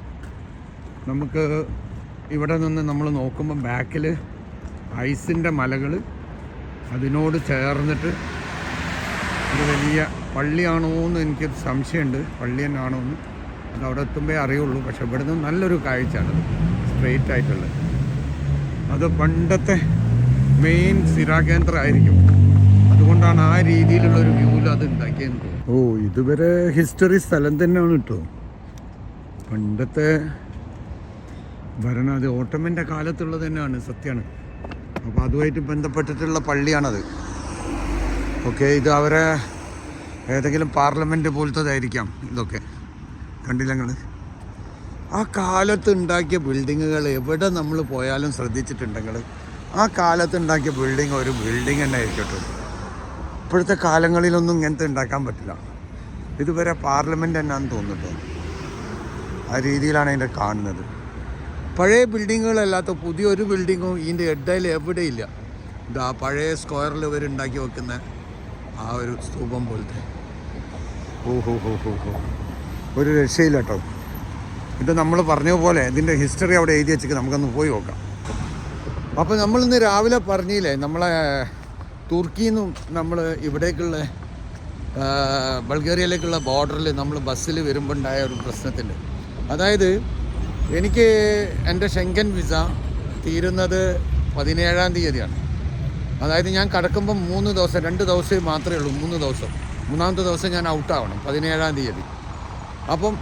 നമുക്ക് ഇവിടെ നിന്ന് നമ്മൾ നോക്കുമ്പോൾ ബാക്കിൽ ഐസിൻ്റെ മലകൾ, അതിനോട് ചേർന്നിട്ട് ഒരു വലിയ പള്ളിയാണോ എന്ന് എനിക്കൊരു സംശയമുണ്ട്, പള്ളി തന്നെയാണോ എന്ന്. അത് അവിടെ എത്തുമ്പോൾ അറിയുള്ളൂ. പക്ഷെ ഇവിടുന്ന് നല്ലൊരു കാഴ്ചയാണ്, സ്ട്രെയിറ്റ് ആയിട്ടുള്ളത്. അത് പണ്ടത്തെ മെയിൻ സ്ഥിരാകേന്ദ്രമായിരിക്കും, അതുകൊണ്ടാണ് ആ രീതിയിലുള്ളൊരു വ്യൂവിൽ അത് ഉണ്ടാക്കിയെന്ന് തോന്നുന്നു. ഇതുവരെ ഹിസ്റ്ററി സ്ഥലം തന്നെയാണ് കേട്ടോ. പണ്ടത്തെ ഭരണം അത് ഓട്ടോമൻ്റെ കാലത്തുള്ളത് തന്നെയാണ്, സത്യമാണ്. അപ്പോൾ അതുമായിട്ട് ബന്ധപ്പെട്ടിട്ടുള്ള പള്ളിയാണത്. ഓക്കെ, ഇത് അവരെ ഏതെങ്കിലും പാർലമെൻറ്റ് പോലത്തതായിരിക്കാം ഇതൊക്കെ. കണ്ടില്ല നിങ്ങൾ? ആ കാലത്ത് ഉണ്ടാക്കിയ ബിൽഡിങ്ങുകൾ എവിടെ നമ്മൾ പോയാലും ശ്രദ്ധിച്ചിട്ടുണ്ടെങ്കിൽ ആ കാലത്ത് ഉണ്ടാക്കിയ ബിൽഡിങ് ഒരു ബിൽഡിങ് തന്നെ ആയിരിക്കട്ടെ. ഇപ്പോഴത്തെ കാലങ്ങളിലൊന്നും ഇങ്ങനത്തെ ഉണ്ടാക്കാൻ പറ്റില്ല. ഇതുവരെ പാർലമെൻറ്റ് തന്നെയാണെന്ന് തോന്നുന്നുട്ടോ. ആ രീതിയിലാണ് അതിൻ്റെ കാണുന്നത്. പഴയ ബിൽഡിങ്ങുകളല്ലാത്ത പുതിയൊരു ബിൽഡിങ്ങും ഇതിൻ്റെ ഇടയിൽ എവിടെയില്ല. ഇതാ പഴയ സ്ക്വയറിൽ ഇവർ ഉണ്ടാക്കി വെക്കുന്ന ആ ഒരു സ്തൂപം പോലത്തെ. ഓഹോ, ഒരു രക്ഷയില്ല കേട്ടോ. ഇത് നമ്മൾ പറഞ്ഞ പോലെ ഇതിൻ്റെ ഹിസ്റ്ററി അവിടെ എഴുതി വെച്ചിട്ട് നമുക്കൊന്ന് പോയി നോക്കാം. അപ്പോൾ നമ്മളിന്ന് രാവിലെ പറഞ്ഞില്ലേ, നമ്മളെ തുർക്കിയിൽ നിന്നും നമ്മൾ ഇവിടേക്കുള്ള ബൾഗേറിയയിലേക്കുള്ള ബോർഡറിൽ നമ്മൾ ബസ്സിൽ വരുമ്പോൾ ഉണ്ടായ ഒരു പ്രശ്നത്തിൻ്റെ, അതായത് എനിക്ക് എൻ്റെ ഷെങ്കൻ വിസ തീരുന്നത് 17-ാം തീയതിയാണ്. അതായത് ഞാൻ കടക്കുമ്പം 3 ദിവസം, 2 ദിവസമേ മാത്രമേ ഉള്ളൂ. 3 ദിവസം, 3-ാമത്തെ ദിവസം ഞാൻ ഔട്ടാവണം 17-ാം തീയതി. അപ്പം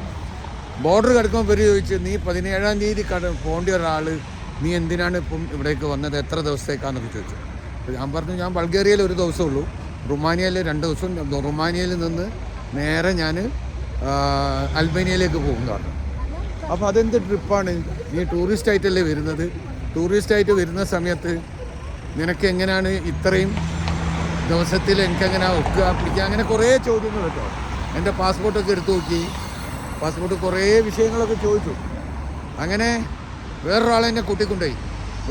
ബോർഡർ കിടക്കുമ്പോൾ ഇവർ ചോദിച്ചു, നീ 17-ാം തീയതി പോകേണ്ട ഒരാൾ നീ എന്തിനാണ് ഇപ്പം ഇവിടേക്ക് വന്നത്, എത്ര ദിവസത്തേക്കാണെന്നൊക്കെ ചോദിച്ചു. ഞാൻ പറഞ്ഞു, ഞാൻ ബൾഗേറിയയിൽ 1 ദിവസമുള്ളൂ, റുമാനിയയിൽ 2 ദിവസം, റുമാനിയയിൽ നിന്ന് നേരെ ഞാൻ അൽബേനിയയിലേക്ക് പോകും പറഞ്ഞു. അപ്പോൾ അതെന്ത് ട്രിപ്പാണ്, നീ ടൂറിസ്റ്റായിട്ടല്ലേ വരുന്നത്, ടൂറിസ്റ്റായിട്ട് വരുന്ന സമയത്ത് നിനക്ക് എങ്ങനെയാണ് ഇത്രയും ദിവസത്തിൽ എനിക്കെങ്ങനെ ഒക്കുക പിടിക്കുക, അങ്ങനെ കുറേ ചോദ്യങ്ങൾ കേട്ടോ. എൻ്റെ പാസ്പോർട്ടൊക്കെ എടുത്തു നോക്കി, പാസ്പോർട്ട് കുറേ വിഷയങ്ങളൊക്കെ ചോദിച്ചു. അങ്ങനെ വേറൊരാളെ എന്നെ കൂട്ടിക്കൊണ്ടുപോയി.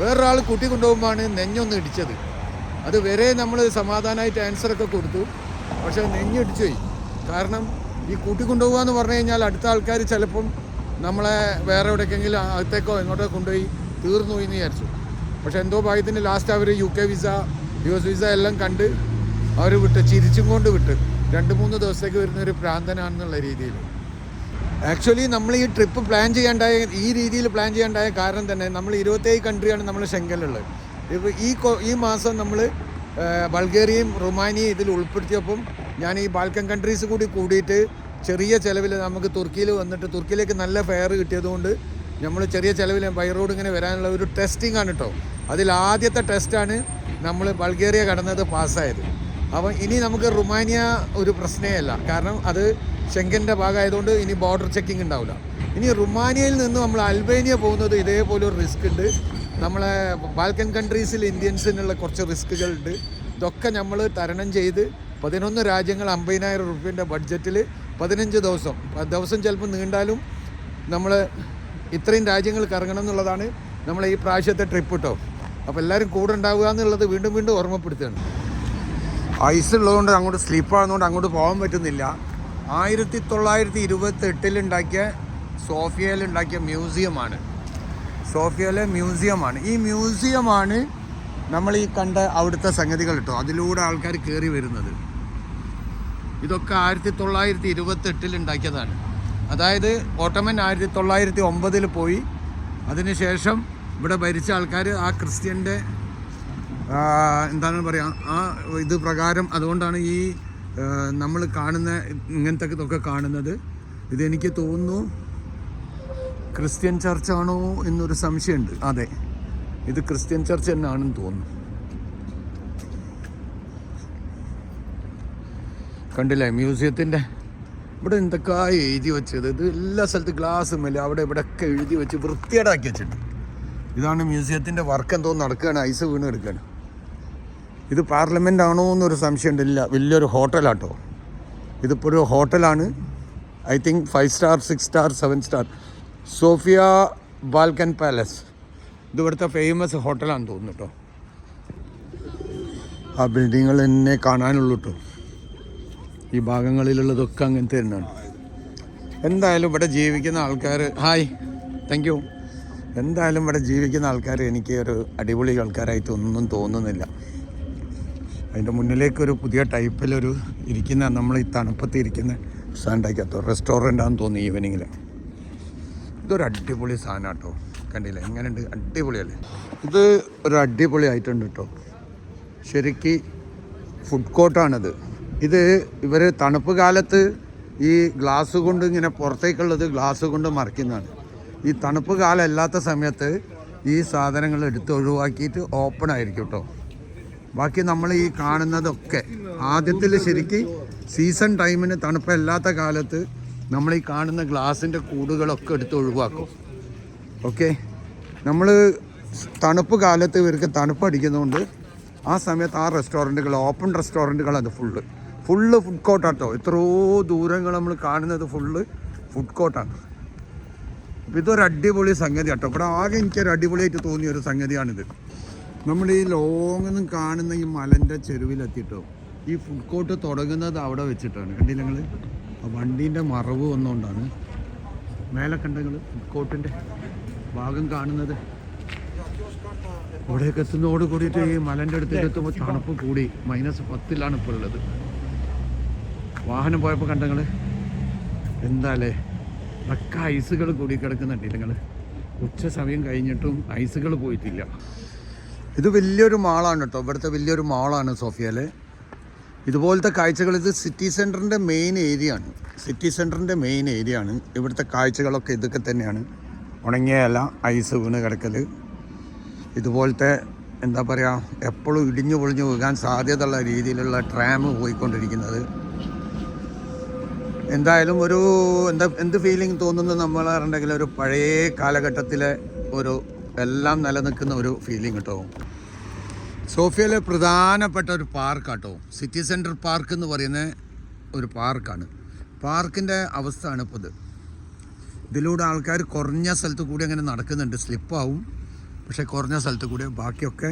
വേറൊരാൾ കൂട്ടിക്കൊണ്ടുപോകുമ്പോഴാണ് നെഞ്ഞൊന്ന് ഇടിച്ചത്. അത് വരെ നമ്മൾ സമാധാനമായിട്ട് ആൻസറൊക്കെ കൊടുത്തു, പക്ഷേ നെഞ്ഞിടിച്ചു പോയി. കാരണം ഈ കൂട്ടിക്കൊണ്ടുപോകുക എന്ന് പറഞ്ഞു കഴിഞ്ഞാൽ അടുത്ത ആൾക്കാർ ചിലപ്പം നമ്മളെ വേറെ എവിടേക്കെങ്കിലും അകത്തേക്കോ എങ്ങോട്ടോ കൊണ്ടുപോയി തീർന്നു പോയി എന്ന് വിചാരിച്ചു. പക്ഷെ എന്തോ ഭാഗ്യത്തിന് ലാസ്റ്റ് അവർ UK വിസ, US വിസ എല്ലാം കണ്ട് അവർ വിട്ട്, ചിരിച്ചും കൊണ്ട് വിട്ട്. 2-3 ദിവസത്തേക്ക് വരുന്നൊരു പ്രാന്തനാണെന്നുള്ള രീതിയിൽ. ആക്ച്വലി നമ്മൾ ഈ ട്രിപ്പ് പ്ലാൻ ചെയ്യാണ്ടായ, ഈ രീതിയിൽ പ്ലാൻ ചെയ്യാണ്ടായ കാരണം തന്നെ നമ്മൾ 27 കൺട്രിയാണ് നമ്മൾ ഷെങ്കനിലുള്ളത്. ഇപ്പോൾ ഈ മാസം നമ്മൾ ബൾഗേറിയയും റുമാനിയയും ഇതിൽ ഉൾപ്പെടുത്തിയപ്പം ഞാൻ ഈ ബാൽക്കൻ കൺട്രീസ് കൂടിയിട്ട് ചെറിയ ചിലവിൽ നമുക്ക് തുർക്കിയിൽ വന്നിട്ട്, തുർക്കിയിലേക്ക് നല്ല ഫെയർ കിട്ടിയതുകൊണ്ട് നമ്മൾ ചെറിയ ചിലവിൽ ബൈ റോഡ് ഇങ്ങനെ വരാനുള്ള ഒരു ടെസ്റ്റിംഗ് ആണ് കേട്ടോ. അതിൽ ആദ്യത്തെ ടെസ്റ്റാണ് നമ്മൾ ബൾഗേറിയ കടന്നത്, പാസ്സായത്. അപ്പം ഇനി നമുക്ക് റുമാനിയ ഒരു പ്രശ്നമേ അല്ല, കാരണം അത് ഷെങ്കൻ്റെ ഭാഗമായതുകൊണ്ട് ഇനി ബോർഡർ ചെക്കിംഗ് ഉണ്ടാവില്ല. ഇനി റുമാനിയയിൽ നിന്ന് നമ്മൾ അൽബേനിയ പോകുന്നത് ഇതേപോലെ ഒരു റിസ്ക് ഉണ്ട്. നമ്മളെ ബാൽക്കൻ കൺട്രീസിൽ ഇന്ത്യൻസിനുള്ള കുറച്ച് റിസ്കുകളുണ്ട്. ഇതൊക്കെ നമ്മൾ തരണം ചെയ്ത് 11 രാജ്യങ്ങൾ 50,000 റുപ്യൻ്റെ ബഡ്ജറ്റിൽ 15 ദിവസം ചിലപ്പോൾ നീണ്ടാലും നമ്മൾ ഇത്രയും രാജ്യങ്ങൾ കറങ്ങണം എന്നുള്ളതാണ് നമ്മളെ ഈ പ്രാവശ്യത്തെ ട്രിപ്പ് കേട്ടോ. അപ്പോൾ എല്ലാവരും കൂടെ ഉണ്ടാവുക എന്നുള്ളത് വീണ്ടും ഓർമ്മപ്പെടുത്തുകയാണ്. ഐസ് ഉള്ളതുകൊണ്ട് അങ്ങോട്ട് സ്ലീപ്പാകുന്നതുകൊണ്ട് അങ്ങോട്ട് പോകാൻ പറ്റുന്നില്ല. 1928 ഉണ്ടാക്കിയ സോഫിയയിലുണ്ടാക്കിയ മ്യൂസിയമാണ്. സോഫിയയിലെ മ്യൂസിയമാണ്. ഈ മ്യൂസിയമാണ് നമ്മൾ ഈ കണ്ട അവിടുത്തെ സംഗതികൾ കേട്ടോ. അതിലൂടെ ആൾക്കാർ കയറി വരുന്നത്. ഇതൊക്കെ 1928 ഉണ്ടാക്കിയതാണ്. അതായത് ഓട്ടോമൻ 1909 പോയി. അതിനുശേഷം ഇവിടെ ഭരിച്ച ആൾക്കാർ ആ ക്രിസ്ത്യൻ്റെ എന്താണ് പറയുക, ആ ഇത് പ്രകാരം, അതുകൊണ്ടാണ് ഈ നമ്മൾ കാണുന്ന ഇങ്ങനത്തെ ഇതൊക്കെ കാണുന്നത്. ഇതെനിക്ക് തോന്നുന്നു ക്രിസ്ത്യൻ ചർച്ചാണോ എന്നൊരു സംശയമുണ്ട്. അതെ, ഇത് ക്രിസ്ത്യൻ ചർച്ച് തന്നെയാണെന്ന് തോന്നുന്നു. കണ്ടില്ലേ മ്യൂസിയത്തിൻ്റെ ഇവിടെ എന്തൊക്കെ എഴുതി വെച്ചത്. ഇത് എല്ലാ സ്ഥലത്തും ഗ്ലാസ് മേലെ അവിടെ ഇവിടെയൊക്കെ എഴുതി വെച്ച് വൃത്തിയേടാക്കി വെച്ചിട്ട്. ഇതാണ് മ്യൂസിയത്തിൻ്റെ വർക്ക്. എന്തോ നടക്കുകയാണ്, ഐസ് വീണ് എടുക്കുകയാണ്. ഇത് പാർലമെൻ്റ് ആണോ എന്നൊരു സംശയം ഉണ്ടില്ല. വലിയൊരു ഹോട്ടലാട്ടോ. ഇതിപ്പോൾ ഒരു ഹോട്ടലാണ്. I think 5 star 6 star 7 star Sophia Balkan palace. ഇത് ഇവിടുത്തെ ഫേമസ് ഹോട്ടലാണെന്ന് തോന്നുന്നു കേട്ടോ. ആ ബിൽഡിങ്ങുകൾ എന്നെ കാണാനുള്ളൂ കേട്ടോ. ഈ ഭാഗങ്ങളിലുള്ളതൊക്കെ അങ്ങനത്തെ തന്നെയാണ്. എന്തായാലും ഇവിടെ ജീവിക്കുന്ന ആൾക്കാർ, ഹായ്, താങ്ക് യു. എന്തായാലും ഇവിടെ ജീവിക്കുന്ന ആൾക്കാർ എനിക്ക് ഒരു അടിപൊളി ആൾക്കാരായിട്ട് ഒന്നും തോന്നുന്നില്ല. അതിൻ്റെ മുന്നിലേക്കൊരു പുതിയ ടൈപ്പിലൊരു ഇരിക്കുന്ന, നമ്മൾ ഈ തണുപ്പത്ത് ഇരിക്കുന്ന സാൻഡാക്കത്തോ റെസ്റ്റോറൻ്റാണെന്ന് തോന്നി ഈവനിങ്ങിൽ. ഇതൊരു അടിപൊളി സാധനം കേട്ടോ. കണ്ടില്ലേ എങ്ങനെയുണ്ട്, അടിപൊളിയല്ലേ. ഇത് ഒരു അടിപൊളി ആയിട്ടുണ്ട് കേട്ടോ. ശരിക്ക് ഫുഡ് കോർട്ടാണിത്. ഇത് ഇവർ തണുപ്പ് കാലത്ത് ഈ ഗ്ലാസ് കൊണ്ട് ഇങ്ങനെ പുറത്തേക്കുള്ളത് ഗ്ലാസ് കൊണ്ട് മറയ്ക്കുന്നതാണ്. ഈ തണുപ്പ് കാലം അല്ലാത്ത സമയത്ത് ഈ സാധനങ്ങൾ എടുത്ത് ഒഴിവാക്കിയിട്ട് ഓപ്പൺ ആയിരിക്കും കേട്ടോ. ബാക്കി നമ്മൾ ഈ കാണുന്നതൊക്കെ ആദ്യത്തിൽ ശരിക്ക് സീസൺ ടൈമിന് തണുപ്പല്ലാത്ത കാലത്ത് നമ്മൾ ഈ കാണുന്ന ഗ്ലാസിൻ്റെ കൂടുകളൊക്കെ എടുത്ത് ഒഴിവാക്കും. ഓക്കെ, നമ്മൾ തണുപ്പ് കാലത്ത് ഇവർക്ക് തണുപ്പടിക്കുന്നതുകൊണ്ട് ആ സമയത്ത് ആ റെസ്റ്റോറൻറ്റുകൾ ഓപ്പൺ റെസ്റ്റോറൻറ്റുകൾ അത് ഫുള്ള് ഫുഡ് കോർട്ടാട്ടോ. എത്രയോ ദൂരങ്ങൾ നമ്മൾ കാണുന്നത് ഫുള്ള് ഫുഡ് കോർട്ടാണ്. അപ്പോൾ ഇതൊരു അടിപൊളി സംഗതി കേട്ടോ. ഇവിടെ ആകെ എനിക്കൊരു അടിപൊളിയായിട്ട് തോന്നിയ ഒരു സംഗതിയാണിത്. നമ്മൾ ഈ ലോങ്ങൊന്നും കാണുന്ന ഈ മലൻ്റെ ചെരുവിലെത്തിയിട്ടോ ഈ ഫുഡ് കോർട്ട് തുടങ്ങുന്നത് അവിടെ വെച്ചിട്ടാണ്. കണ്ടില്ല നിങ്ങൾ, ആ വണ്ടീൻ്റെ മറവ് വന്നുകൊണ്ടാണ് മേലെ കണ്ടെങ്കിൽ ഫുഡ് കോർട്ടിൻ്റെ ഭാഗം കാണുന്നത്. ഇവിടേക്ക് എത്തുന്നതോട് കൂടിയിട്ട് ഈ മലൻ്റെ അടുത്തേക്ക് എത്തുമ്പോൾ തണുപ്പ് കൂടി -10 ഇപ്പോൾ ഉള്ളത്. വാഹനം പോയപ്പോൾ കണ്ടങ്ങൾ എന്താല്ലേ ഒക്കെ ഐസുകൾ കൂടി കിടക്കുന്നുണ്ട്. നിങ്ങൾ ഉച്ച സമയം കഴിഞ്ഞിട്ടും ഐസുകൾ പോയിട്ടില്ല. ഇത് വലിയൊരു മാളാണ് കേട്ടോ, ഇവിടുത്തെ വലിയൊരു മാളാണ് സോഫിയയിലെ. ഇതുപോലത്തെ കാഴ്ചകൾ, ഇത് സിറ്റി സെൻറ്ററിൻ്റെ മെയിൻ ഏരിയ ആണ്. ഇവിടുത്തെ കാഴ്ചകളൊക്കെ ഇതൊക്കെ തന്നെയാണ്. ഉണങ്ങിയ ഇല, ഐസ് വീണ് കിടക്കൽ, ഇതുപോലത്തെ എന്താ പറയുക എപ്പോഴും ഇടിഞ്ഞു പൊളിഞ്ഞു വീകാൻ സാധ്യതയുള്ള രീതിയിലുള്ള ട്രാം പോയിക്കൊണ്ടിരിക്കുന്നത്. എന്തായാലും ഒരു എന്ത് ഫീലിംഗ് തോന്നുന്നു നമ്മൾ പറഞ്ഞിട്ടുണ്ടെങ്കിൽ ഒരു പഴയ കാലഘട്ടത്തിലെ ഒരു എല്ലാം നിലനിൽക്കുന്ന ഒരു ഫീലിംഗ് കേട്ടോ. സോഫിയയിലെ പ്രധാനപ്പെട്ട ഒരു പാർക്കാട്ടോ, സിറ്റി സെൻറ്റർ പാർക്ക് എന്ന് പറയുന്ന ഒരു പാർക്കാണ്. പാർക്കിൻ്റെ അവസ്ഥയാണ് ഇപ്പോൾ ഇത്. ഇതിലൂടെ ആൾക്കാർ കുറഞ്ഞ സ്ഥലത്ത് കൂടി അങ്ങനെ നടക്കുന്നുണ്ട്. സ്ലിപ്പാവും, പക്ഷേ കുറഞ്ഞ സ്ഥലത്ത് കൂടി. ബാക്കിയൊക്കെ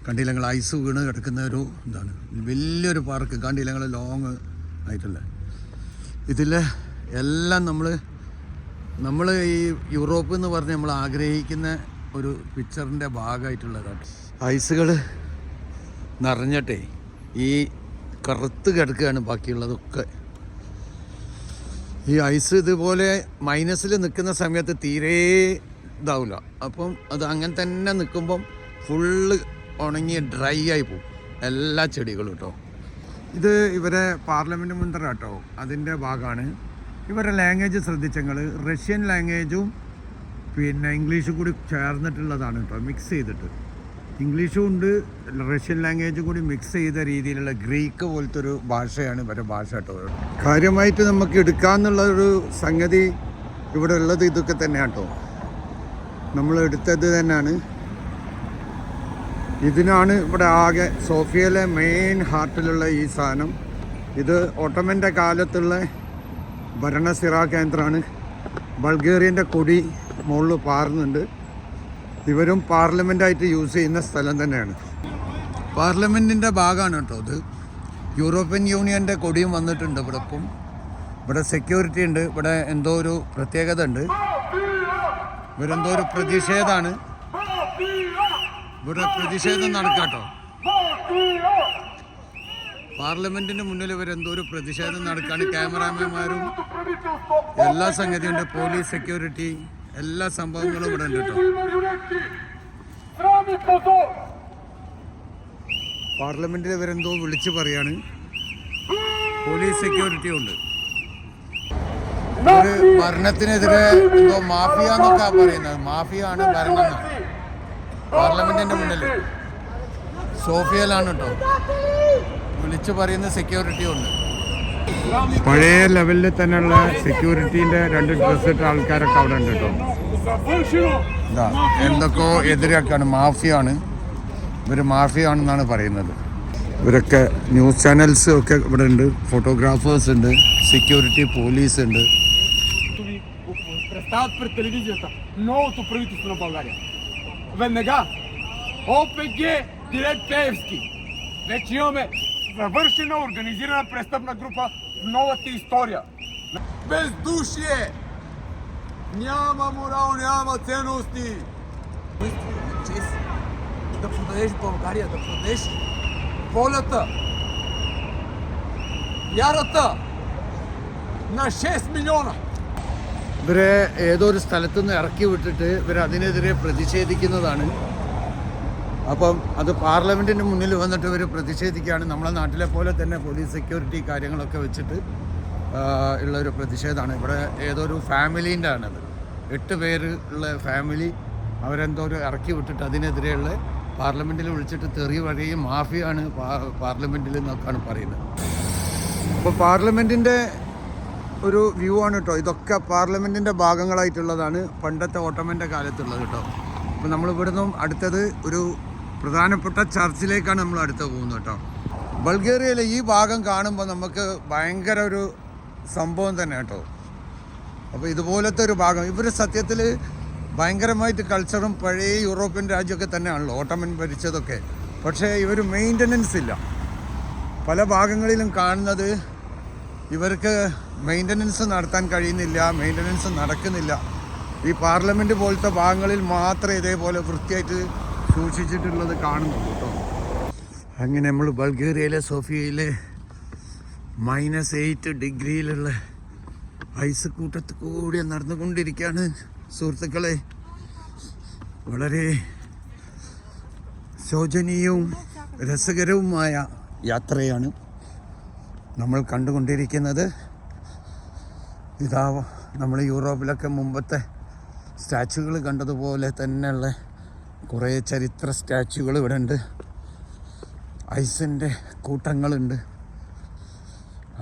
കണ്ടില്ല നിങ്ങൾ, ഐസ് വീണ് കിടക്കുന്ന ഒരു ഇതാണ്. വലിയൊരു പാർക്ക് കണ്ടില്ല നിങ്ങൾ, ലോങ് ആയിട്ടുള്ള. ഇതിൽ എല്ലാം നമ്മൾ ഈ യൂറോപ്പ് എന്ന് പറഞ്ഞ് നമ്മൾ ആഗ്രഹിക്കുന്ന ഒരു പിക്ചറിൻ്റെ ഭാഗമായിട്ടുള്ളതാണ്. ഐസുകൾ നിറഞ്ഞിട്ടേ ഈ കറുത്ത് കിടക്കുകയാണ് ബാക്കിയുള്ളതൊക്കെ. ഈ ഐസ് ഇതുപോലെ മൈനസിൽ നിൽക്കുന്ന സമയത്ത് തീരെ ഇതാവില്ല. അപ്പം അത് അങ്ങനെ തന്നെ നിൽക്കുമ്പം ഫുള്ള് ഉണങ്ങി ഡ്രൈ ആയി പോകും എല്ലാ ചെടികളും കേട്ടോ. ഇത് ഇവരെ പാർലമെൻറ്റ് മുൻതറാട്ടോ, അതിൻ്റെ ഭാഗമാണ്. ഇവരുടെ ലാംഗ്വേജ് ശ്രദ്ധിച്ചങ്ങൾ റഷ്യൻ ലാംഗ്വേജും പിന്നെ ഇംഗ്ലീഷും കൂടി ചേർന്നിട്ടുള്ളതാണ് കേട്ടോ, മിക്സ് ചെയ്തിട്ട്. ഇംഗ്ലീഷും ഉണ്ട്, റഷ്യൻ ലാംഗ്വേജും കൂടി മിക്സ് ചെയ്ത രീതിയിലുള്ള ഗ്രീക്ക് പോലത്തെ ഒരു ഭാഷയാണ് ഇവരുടെ ഭാഷ കേട്ടോ. കാര്യമായിട്ട് നമുക്ക് എടുക്കാമെന്നുള്ളൊരു സംഗതി ഇവിടെ ഉള്ളത് ഇതൊക്കെ തന്നെയാണ് കേട്ടോ. നമ്മൾ എടുത്തത് തന്നെയാണ്. ഇതിനാണ് ഇവിടെ ആകെ സോഫിയയിലെ മെയിൻ ഹാർട്ടിലുള്ള ഈ സാധനം. ഇത് ഓട്ടോമൻ്റെ കാലത്തുള്ള ഭരണസിരാ കേന്ദ്രമാണ്. ബൾഗേറിയൻ്റെ കൊടി മുകളിൽ പാറുന്നുണ്ട്. ഇവരും പാർലമെൻറ്റായിട്ട് യൂസ് ചെയ്യുന്ന സ്ഥലം തന്നെയാണ്. പാർലമെൻറ്റിൻ്റെ ഭാഗമാണ് കേട്ടോ ഇത്. യൂറോപ്യൻ യൂണിയൻ്റെ കൊടിയും വന്നിട്ടുണ്ട് ഇവിടെ. ഇപ്പം ഇവിടെ സെക്യൂരിറ്റി ഉണ്ട്. ഇവിടെ എന്തോ ഒരു പ്രത്യേകത ഉണ്ട്. ഇവരെന്തോ ഒരു പ്രതിഷേധമാണ്. ഇവിടെ പ്രതിഷേധം നടക്കാട്ടോ. പാർലമെന്റിന് മുന്നിൽ ഇവരെന്തോ ഒരു പ്രതിഷേധം നടക്കാണ്. ക്യാമറാമാന്മാരും എല്ലാ സംഗതിയുണ്ട്, പോലീസ് സെക്യൂരിറ്റി എല്ലാ സംഭവങ്ങളും ഇവിടെ ഉണ്ട് കേട്ടോ. പാർലമെന്റിൽ ഇവരെന്തോ വിളിച്ചു പറയാണ്. പോലീസ് സെക്യൂരിറ്റി ഉണ്ട്. ഒരു ഭരണത്തിനെതിരെ എന്തോ മാഫിയ എന്നൊക്കെ പറയുന്നത്. മാഫിയ ആണ് ഭരണം. പാർലമെന്റിന്റെ മുന്നിൽ സോഫിയയിലാണ് കേട്ടോ വിളിച്ചു പറയുന്ന സെക്യൂരിറ്റി ഉണ്ട്. പഴയ ലെവലിൽ തന്നെയുള്ള സെക്യൂരിറ്റീൻ്റെ 2 ഡ്രസ് ഇട്ട ആൾക്കാരൊക്കെ അവിടെ ഉണ്ട് കേട്ടോ. ഇതാ എന്തൊക്കെയോ എതിരാക്കാണ്. മാഫിയാണ് ഇവർ, മാഫിയാണെന്നാണ് പറയുന്നത്. ഇവരൊക്കെ ന്യൂസ് ചാനൽസ് ഒക്കെ ഇവിടെ ഉണ്ട്, ഫോട്ടോഗ്രാഫേഴ്സ് ഉണ്ട്, സെക്യൂരിറ്റി പോലീസ് ഉണ്ട്. Веднага ОПГ Директ Пеевски. Вече имаме завършена организирана престъпна група в новата история. Бездушие! Няма морал, няма ценности! Да продадеш България, да продадеш волята, вярата на 6 милиона. ഇവരെ ഏതോ ഒരു സ്ഥലത്തു നിന്ന് ഇറക്കി വിട്ടിട്ട് ഇവരതിനെതിരെ പ്രതിഷേധിക്കുന്നതാണ്. അപ്പം അത് പാർലമെൻറ്റിന് മുന്നിൽ വന്നിട്ട് ഇവർ പ്രതിഷേധിക്കുകയാണ്. നമ്മളെ നാട്ടിലെ പോലെ തന്നെ പോലീസ് സെക്യൂരിറ്റി കാര്യങ്ങളൊക്കെ വെച്ചിട്ട് ഉള്ളൊരു പ്രതിഷേധമാണ്. ഇവിടെ ഏതൊരു ഫാമിലീൻ്റെ ആണത്, 8 പേര് ഉള്ള ഫാമിലി അവരെന്തോ ഒരു ഇറക്കി വിട്ടിട്ട് അതിനെതിരെയുള്ള പാർലമെൻറ്റിൽ വിളിച്ചിട്ട് തെറി വഴിയും മാഫിയാണ് പാർലമെൻറ്റിൽ എന്നൊക്കെയാണ് പറയുന്നത്. അപ്പോൾ പാർലമെൻറ്റിൻ്റെ ഒരു വ്യൂ ആണ് കേട്ടോ. ഇതൊക്കെ പാർലമെൻറ്റിൻ്റെ ഭാഗങ്ങളായിട്ടുള്ളതാണ് പണ്ടത്തെ ഓട്ടോമൻ്റെ കാലത്തുള്ളത് കേട്ടോ. അപ്പോൾ നമ്മൾ ഇവിടുന്ന് അടുത്തത് ഒരു പ്രധാനപ്പെട്ട ചർച്ചിലേക്കാണ് നമ്മൾ അടുത്ത് പോകുന്നത് കേട്ടോ. ബൾഗേറിയയിലെ ഈ ഭാഗം കാണുമ്പോൾ നമുക്ക് ഭയങ്കര ഒരു സംഭവം തന്നെ കേട്ടോ. അപ്പോൾ ഇതുപോലത്തെ ഒരു ഭാഗം ഇവർ സത്യത്തിൽ ഭയങ്കരമായിട്ട് കൾച്ചറും പഴയ യൂറോപ്യൻ രാജ്യമൊക്കെ തന്നെയാണല്ലോ ഓട്ടോമൻ ഭരിച്ചതൊക്കെ. പക്ഷേ ഇവർ മെയിൻ്റനൻസ് ഇല്ല. പല ഭാഗങ്ങളിലും കാണുന്നത് ഇവർക്ക് മെയിൻ്റനൻസ് നടത്താൻ കഴിയുന്നില്ല, മെയിൻ്റനൻസ് നടക്കുന്നില്ല. ഈ പാർലമെൻറ്റ് പോലത്തെ ഭാഗങ്ങളിൽ മാത്രമേ ഇതേപോലെ വൃത്തിയായിട്ട് സൂക്ഷിച്ചിട്ടുള്ളത് കാണുന്നുള്ളൂ കേട്ടോ. അങ്ങനെ നമ്മൾ ബൾഗേറിയയിലെ സോഫിയയിലെ -8 ഡിഗ്രിയിലുള്ള ഐസ് കൂട്ടത്ത് കൂടി നടന്നുകൊണ്ടിരിക്കുകയാണ് സുഹൃത്തുക്കളെ. വളരെ ശോചനീയവും രസകരവുമായ യാത്രയാണ് നമ്മൾ കണ്ടുകൊണ്ടിരിക്കുന്നത്. ഇതാ നമ്മൾ യൂറോപ്പിലൊക്കെ മുമ്പത്തെ സ്റ്റാച്യുകൾ കണ്ടതുപോലെ തന്നെയുള്ള കുറേ ചരിത്ര സ്റ്റാച്യുകൾ ഇവിടെ ഉണ്ട്. ഐസിൻ്റെ കൂട്ടങ്ങളുണ്ട്.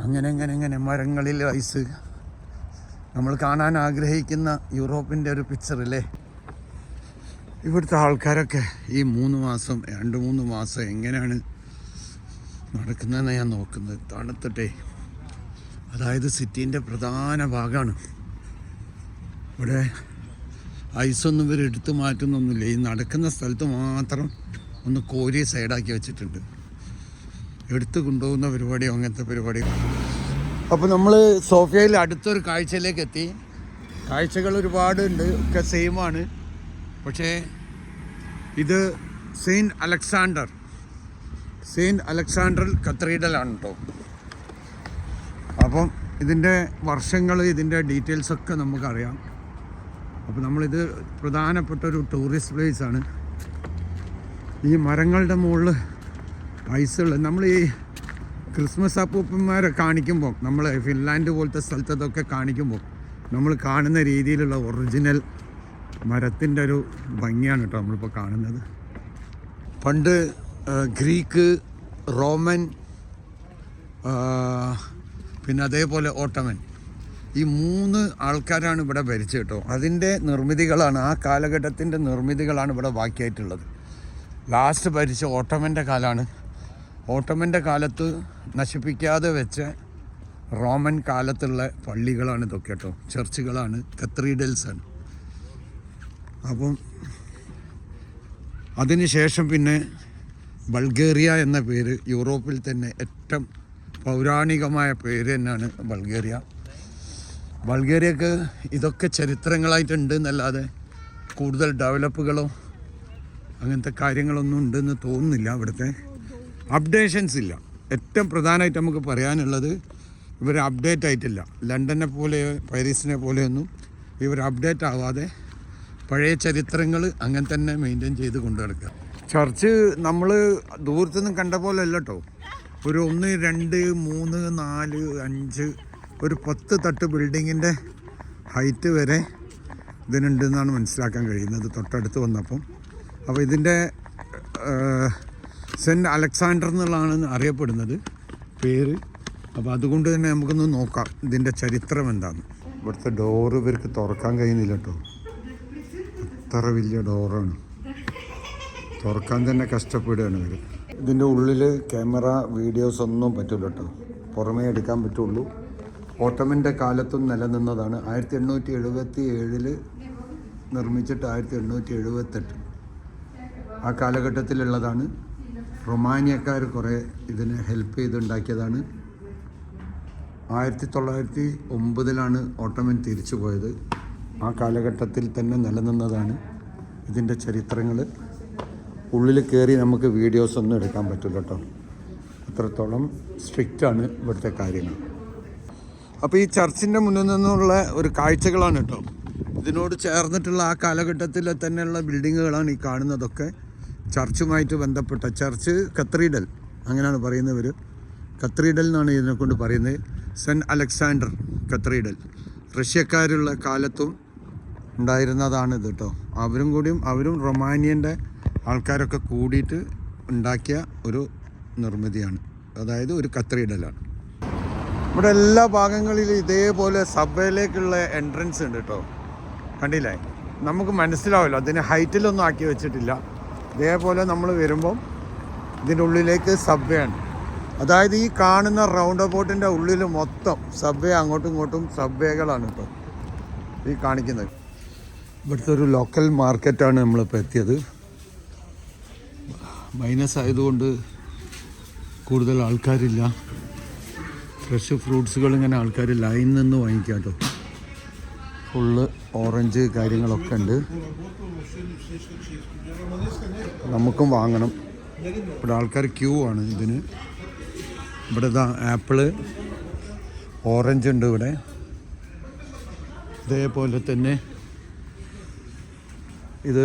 അങ്ങനെ മരങ്ങളിൽ ഐസ്. നമ്മൾ കാണാൻ ആഗ്രഹിക്കുന്ന യൂറോപ്പിൻ്റെ ഒരു പിക്ചറില്ലേ. ഇവിടുത്തെ ആൾക്കാരൊക്കെ ഈ 3 മാസം 2-3 മാസം എങ്ങനെയാണ് നടക്കുന്നതെന്ന് ഞാൻ നോക്കുന്നത്. തണുത്തിട്ടെ, അതായത് സിറ്റീൻ്റെ പ്രധാന ഭാഗമാണ്. ഇവിടെ ഐസൊന്നും ഇവർ എടുത്തു മാറ്റുന്നൊന്നുമില്ല. ഈ നടക്കുന്ന സ്ഥലത്ത് മാത്രം ഒന്ന് കോരി സൈഡാക്കി വെച്ചിട്ടുണ്ട്. എടുത്തു കൊണ്ടുപോകുന്ന പരിപാടിയോ അങ്ങനത്തെ പരിപാടിയോ. അപ്പോൾ നമ്മൾ സോഫിയയിൽ അടുത്തൊരു കാഴ്ചയിലേക്ക് എത്തി. കാഴ്ചകൾ ഒരുപാടുണ്ട്, ഒക്കെ സെയിമാണ്. പക്ഷേ ഇത് സെയിൻറ്റ് അലക്സാണ്ടർ കത്തീഡ്രലാണ് കേട്ടോ. അപ്പം ഇതിൻ്റെ വർഷങ്ങൾ, ഇതിൻ്റെ ഡീറ്റെയിൽസൊക്കെ നമുക്കറിയാം. അപ്പോൾ നമ്മളിത് പ്രധാനപ്പെട്ട ഒരു ടൂറിസ്റ്റ് പ്ലേസാണ്. ഈ മരങ്ങളുടെ മുകളിൽ ഐസുള്ള നമ്മൾ ഈ ക്രിസ്മസ് അപ്പൂപ്പന്മാരെ കാണിക്കുമ്പോൾ, നമ്മൾ ഫിൻലാൻഡ് പോലത്തെ സ്ഥലത്തൊക്കെ കാണിക്കുമ്പോൾ നമ്മൾ കാണുന്ന രീതിയിലുള്ള ഒറിജിനൽ മരത്തിൻ്റെ ഒരു ഭംഗിയാണ് കേട്ടോ നമ്മളിപ്പോൾ കാണുന്നത്. പണ്ട് ഗ്രീക്ക്, റോമൻ, പിന്നെ അതേപോലെ ഓട്ടോമൻ, ഈ 3 ആൾക്കാരാണ് ഇവിടെ ഭരിച്ചത് കേട്ടോ. അതിൻ്റെ നിർമ്മിതികളാണ്, ആ കാലഘട്ടത്തിൻ്റെ നിർമ്മിതികളാണ് ഇവിടെ ബാക്കിയായിട്ടുള്ളത്. ലാസ്റ്റ് ഭരിച്ച ഓട്ടോമൻ്റെ കാലമാണ്. ഓട്ടോമൻ്റെ കാലത്ത് നശിപ്പിക്കാതെ വെച്ച റോമൻ കാലത്തുള്ള പള്ളികളാണ് ഇതൊക്കെ കേട്ടോ. ചർച്ചുകളാണ്, കത്തീഡ്രൽസാണ്. അപ്പം അതിനുശേഷം പിന്നെ ബൾഗേറിയ എന്ന പേര്, യൂറോപ്പിൽ തന്നെ ഏറ്റവും പൗരാണികമായ പേര് തന്നെയാണ് ബൾഗേറിയ. ബൾഗേറിയക്ക് ഇതൊക്കെ ചരിത്രങ്ങളായിട്ടുണ്ട് എന്നല്ലാതെ കൂടുതൽ ഡെവലപ്പുകളോ അങ്ങനത്തെ കാര്യങ്ങളൊന്നും ഉണ്ടെന്ന് തോന്നുന്നില്ല. ഇവിടുത്തെ അപ്ഡേഷൻസ് ഇല്ല. ഏറ്റവും പ്രധാനമായിട്ട് നമുക്ക് പറയാനുള്ളത് ഇവർ അപ്ഡേറ്റ് ആയിട്ടില്ല. ലണ്ടനെ പോലെ പാരീസിനെ പോലെയൊന്നും ഇവർ അപ്ഡേറ്റ് ആവാതെ പഴയ ചരിത്രങ്ങൾ അങ്ങനെ തന്നെ മെയിൻറ്റെയിൻ ചെയ്ത് കൊണ്ടു നടക്കുക. ചർച്ച് നമ്മൾ ദൂരത്തുനിന്നും കണ്ട പോലെ അല്ല കേട്ടോ. ഒരു 1, 2, 3, 4, 5 ഒരു 10 തട്ട് ബിൽഡിങ്ങിൻ്റെ ഹൈറ്റ് വരെ ഇതിനുണ്ടെന്നാണ് മനസ്സിലാക്കാൻ കഴിയുന്നത് തൊട്ടടുത്ത് വന്നപ്പം. അപ്പോൾ ഇതിൻ്റെ സെൻറ്റ് അലക്സാണ്ടർ എന്നുള്ളതാണ് അറിയപ്പെടുന്നത് പേര്. അപ്പോൾ അതുകൊണ്ട് തന്നെ നമുക്കൊന്ന് നോക്കാം ഇതിൻ്റെ ചരിത്രം എന്താണെന്ന്. ഇവിടുത്തെ ഡോറ് ഇവർക്ക് തുറക്കാൻ കഴിയുന്നില്ല കേട്ടോ. അത്ര വലിയ ഡോറാണ്, തുറക്കാൻ തന്നെ കഷ്ടപ്പെടുകയാണ് ഇവർ. ഇതിൻ്റെ ഉള്ളിൽ ക്യാമറ, വീഡിയോസ് ഒന്നും പറ്റില്ല കേട്ടോ, പുറമേ എടുക്കാൻ പറ്റുള്ളൂ. ഓട്ടോമൻ്റെ കാലത്തും നിലനിന്നതാണ്. 1877 നിർമ്മിച്ചിട്ട് 1878 ആ കാലഘട്ടത്തിലുള്ളതാണ്. റൊമാനിയക്കാർ കുറേ ഇതിനെ ഹെൽപ്പ് ചെയ്തുണ്ടാക്കിയതാണ്. 1909 ഓട്ടോമൻ തിരിച്ചു പോയത്. ആ കാലഘട്ടത്തിൽ തന്നെ നിലനിന്നതാണ് ഇതിൻ്റെ ചരിത്രങ്ങൾ. ഉള്ളിൽ കയറി നമുക്ക് വീഡിയോസ് ഒന്നും എടുക്കാൻ പറ്റില്ല കേട്ടോ, അത്രത്തോളം സ്ട്രിക്റ്റാണ് ഇവിടുത്തെ കാര്യങ്ങൾ. അപ്പോൾ ഈ ചർച്ചിൻ്റെ മുന്നിൽ നിന്നുള്ള ഒരു കാഴ്ചകളാണ് കേട്ടോ. ഇതിനോട് ചേർന്നിട്ടുള്ള ആ കാലഘട്ടത്തിലെ തന്നെയുള്ള ബിൽഡിങ്ങുകളാണ് ഈ കാണുന്നതൊക്കെ. ചർച്ചുമായിട്ട് ബന്ധപ്പെട്ട ചർച്ച് കത്തീഡ്രൽ അങ്ങനെയാണ് പറയുന്നവർ. കത്തീഡ്രൽ എന്നാണ് ഇതിനെക്കൊണ്ട് പറയുന്നത്. സെൻറ്റ് അലക്സാണ്ടർ കത്തീഡ്രൽ റഷ്യക്കാരുള്ള കാലത്തും ഉണ്ടായിരുന്നതാണ് ഇത് കേട്ടോ. അവരും റൊമാനിയൻ്റെ ആൾക്കാരൊക്കെ കൂടിയിട്ട് ഉണ്ടാക്കിയ ഒരു നിർമ്മിതിയാണ്, അതായത് ഒരു കത്തീഡ്രലാണ്. ഇവിടെ എല്ലാ ഭാഗങ്ങളിലും ഇതേപോലെ സബ്വേയിലേക്കുള്ള എൻട്രൻസ് ഉണ്ട് കേട്ടോ. കണ്ടില്ലേ, നമുക്ക് മനസ്സിലാവില്ല, അതിന് ഹൈറ്റിലൊന്നും ആക്കി വെച്ചിട്ടില്ല. ഇതേപോലെ നമ്മൾ വരുമ്പം ഇതിൻ്റെ ഉള്ളിലേക്ക് സബ്വേ ആണ്. അതായത് ഈ കാണുന്ന റൗണ്ട് അബൌട്ടിൻ്റെ ഉള്ളിൽ മൊത്തം സബ്വേ, അങ്ങോട്ടും ഇങ്ങോട്ടും സബ്വേകളാണ് കേട്ടോ ഈ കാണിക്കുന്നത്. ഇവിടുത്തെ ഒരു ലോക്കൽ മാർക്കറ്റാണ് നമ്മളിപ്പോൾ എത്തിയത്. മൈനസ് ആയതുകൊണ്ട് കൂടുതൽ ആൾക്കാരില്ല. ഫ്രഷ് ഫ്രൂട്ട്സുകൾ ഇങ്ങനെ ആൾക്കാർ ലൈൻ നിന്ന് വാങ്ങിക്കാം കേട്ടോ. ഫുള്ള് ഓറഞ്ച് കാര്യങ്ങളൊക്കെ ഉണ്ട്, നമുക്കും വാങ്ങണം. ഇവിടെ ആൾക്കാർ ക്യൂ ആണ് ഇതിന്. ഇവിടെ ഇതാ ആപ്പിള്, ഓറഞ്ച് ഉണ്ട് ഇവിടെ. ഇതേപോലെ തന്നെ ഇത്